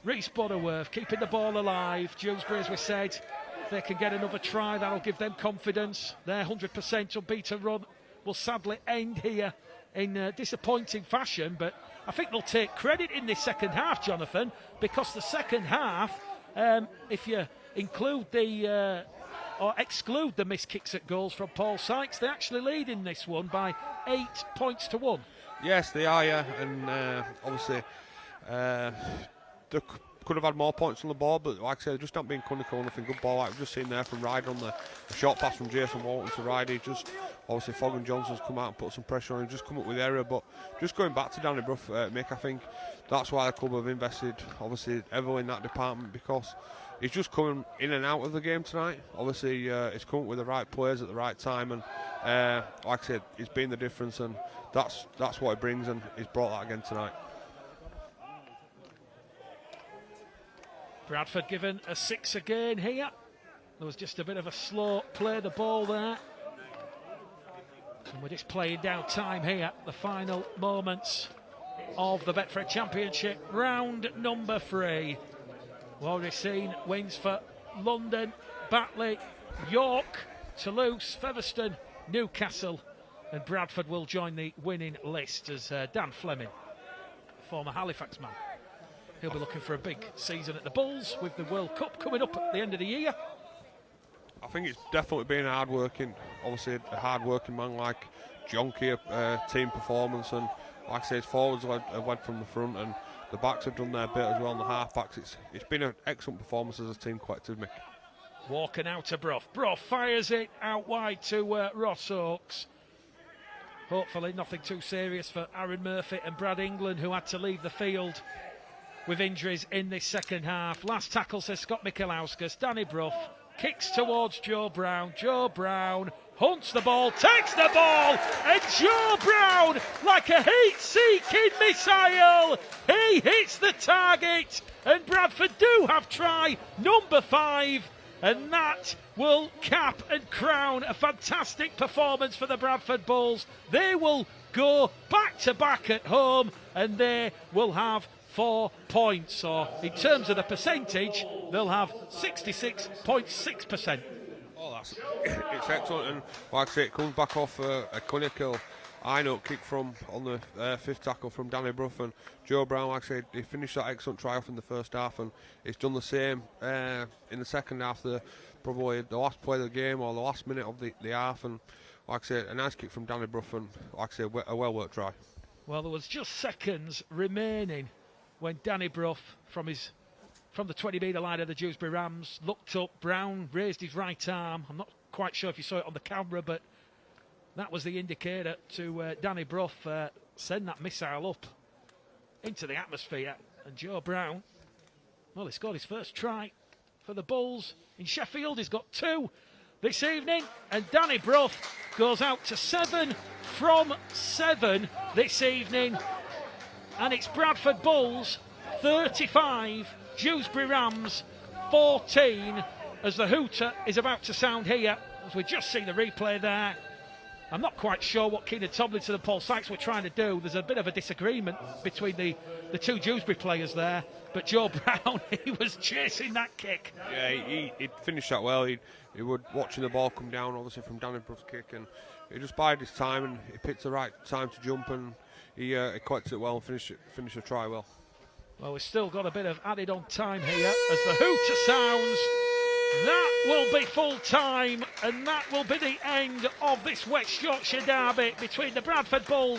Rhys Butterworth, keeping the ball alive. Dewsbury, as we said, if they can get another try, that'll give them confidence. Their 100% unbeaten run will sadly end here in disappointing fashion, but I think they'll take credit in this second half, Jonathan, because the second half, if you include the or exclude the missed kicks at goals from Paul Sykes, they actually lead in this one by 8 points to 1. Yes, they are, yeah, and obviously they could have had more points on the ball, but like I said, they just not being clinical, nothing good ball. Like we've just seen there from Ryder on the short pass from Jason Walton to Ryder. Just obviously Fogg and Johnson's come out and put some pressure on him, just come up with error. But just going back to Danny Brough, Mick, I think that's why the club have invested obviously heavily in that department, because he's just coming in and out of the game tonight. Obviously he's come up with the right players at the right time, and like I said, he's been the difference, and that's what he brings, and he's brought that again tonight. Bradford given a 6 again here. There was just a bit of a slow play the ball there. And we're just playing down time here, the final moments of the Betfred Championship, round number 3. We've already seen wins for London, Batley, York, Toulouse, Featherstone, Newcastle, and Bradford will join the winning list as Dan Fleming, former Halifax man, he'll be looking for a big season at the Bulls with the World Cup coming up at the end of the year. I think it's definitely been hard-working, obviously a hard-working man like John Kear, team performance, and like I say, his forwards have led from the front, and the backs have done their bit as well, and the half-backs. It's been an excellent performance as a team collective, Mick. Walking out to Brough. Brough fires it out wide to Ross Oakes. Hopefully nothing too serious for Aaron Murphy and Brad England, who had to leave the field with injuries in this second half. Last tackle, says Scott Michelauskas. Danny Brough kicks towards Joe Brown. Joe Brown hunts the ball, takes the ball, and Joe Brown, like a heat-seeking missile, he hits the target, and Bradford do have try number 5, and that will cap and crown a fantastic performance for the Bradford Bulls. They will go back-to-back at home, and they will have 4 points, or in terms of the percentage, they'll have 66.6%. Oh, it's excellent, and like I say, it comes back off a clinical eye-note kick from on the 5th tackle from Danny Brough, and Joe Brown, like I said, he finished that excellent try off in the first half, and he's done the same in the second half, probably the last play of the game or the last minute of the half, and like I said, a nice kick from Danny Brough, and like I said, a well-worked try. Well, there was just seconds remaining when Danny Brough, from his from the 20-metre line of the Dewsbury Rams. Looked up, Brown raised his right arm. I'm not quite sure if you saw it on the camera, but that was the indicator to Danny Brough. Send that missile up into the atmosphere. And Joe Brown, well, he scored his first try for the Bulls in Sheffield. He's got 2 this evening. And Danny Brough goes out to 7 from 7 this evening. And it's Bradford Bulls 35, Dewsbury Rams 14, as the hooter is about to sound here, as we just see the replay there. I'm not quite sure what Keenan Tomlinson and Paul Sykes were trying to do. There's a bit of a disagreement between the 2 Dewsbury players there, but Joe Brown, he was chasing that kick. Yeah, he finished that well. He was watching the ball come down, obviously, from Danny Brough's kick, and he just bided his time, and he picked the right time to jump, and he collected it well and finished the try well. Well, we've still got a bit of added on time here as the hooter sounds. That will be full time, and that will be the end of this West Yorkshire derby between the Bradford Bulls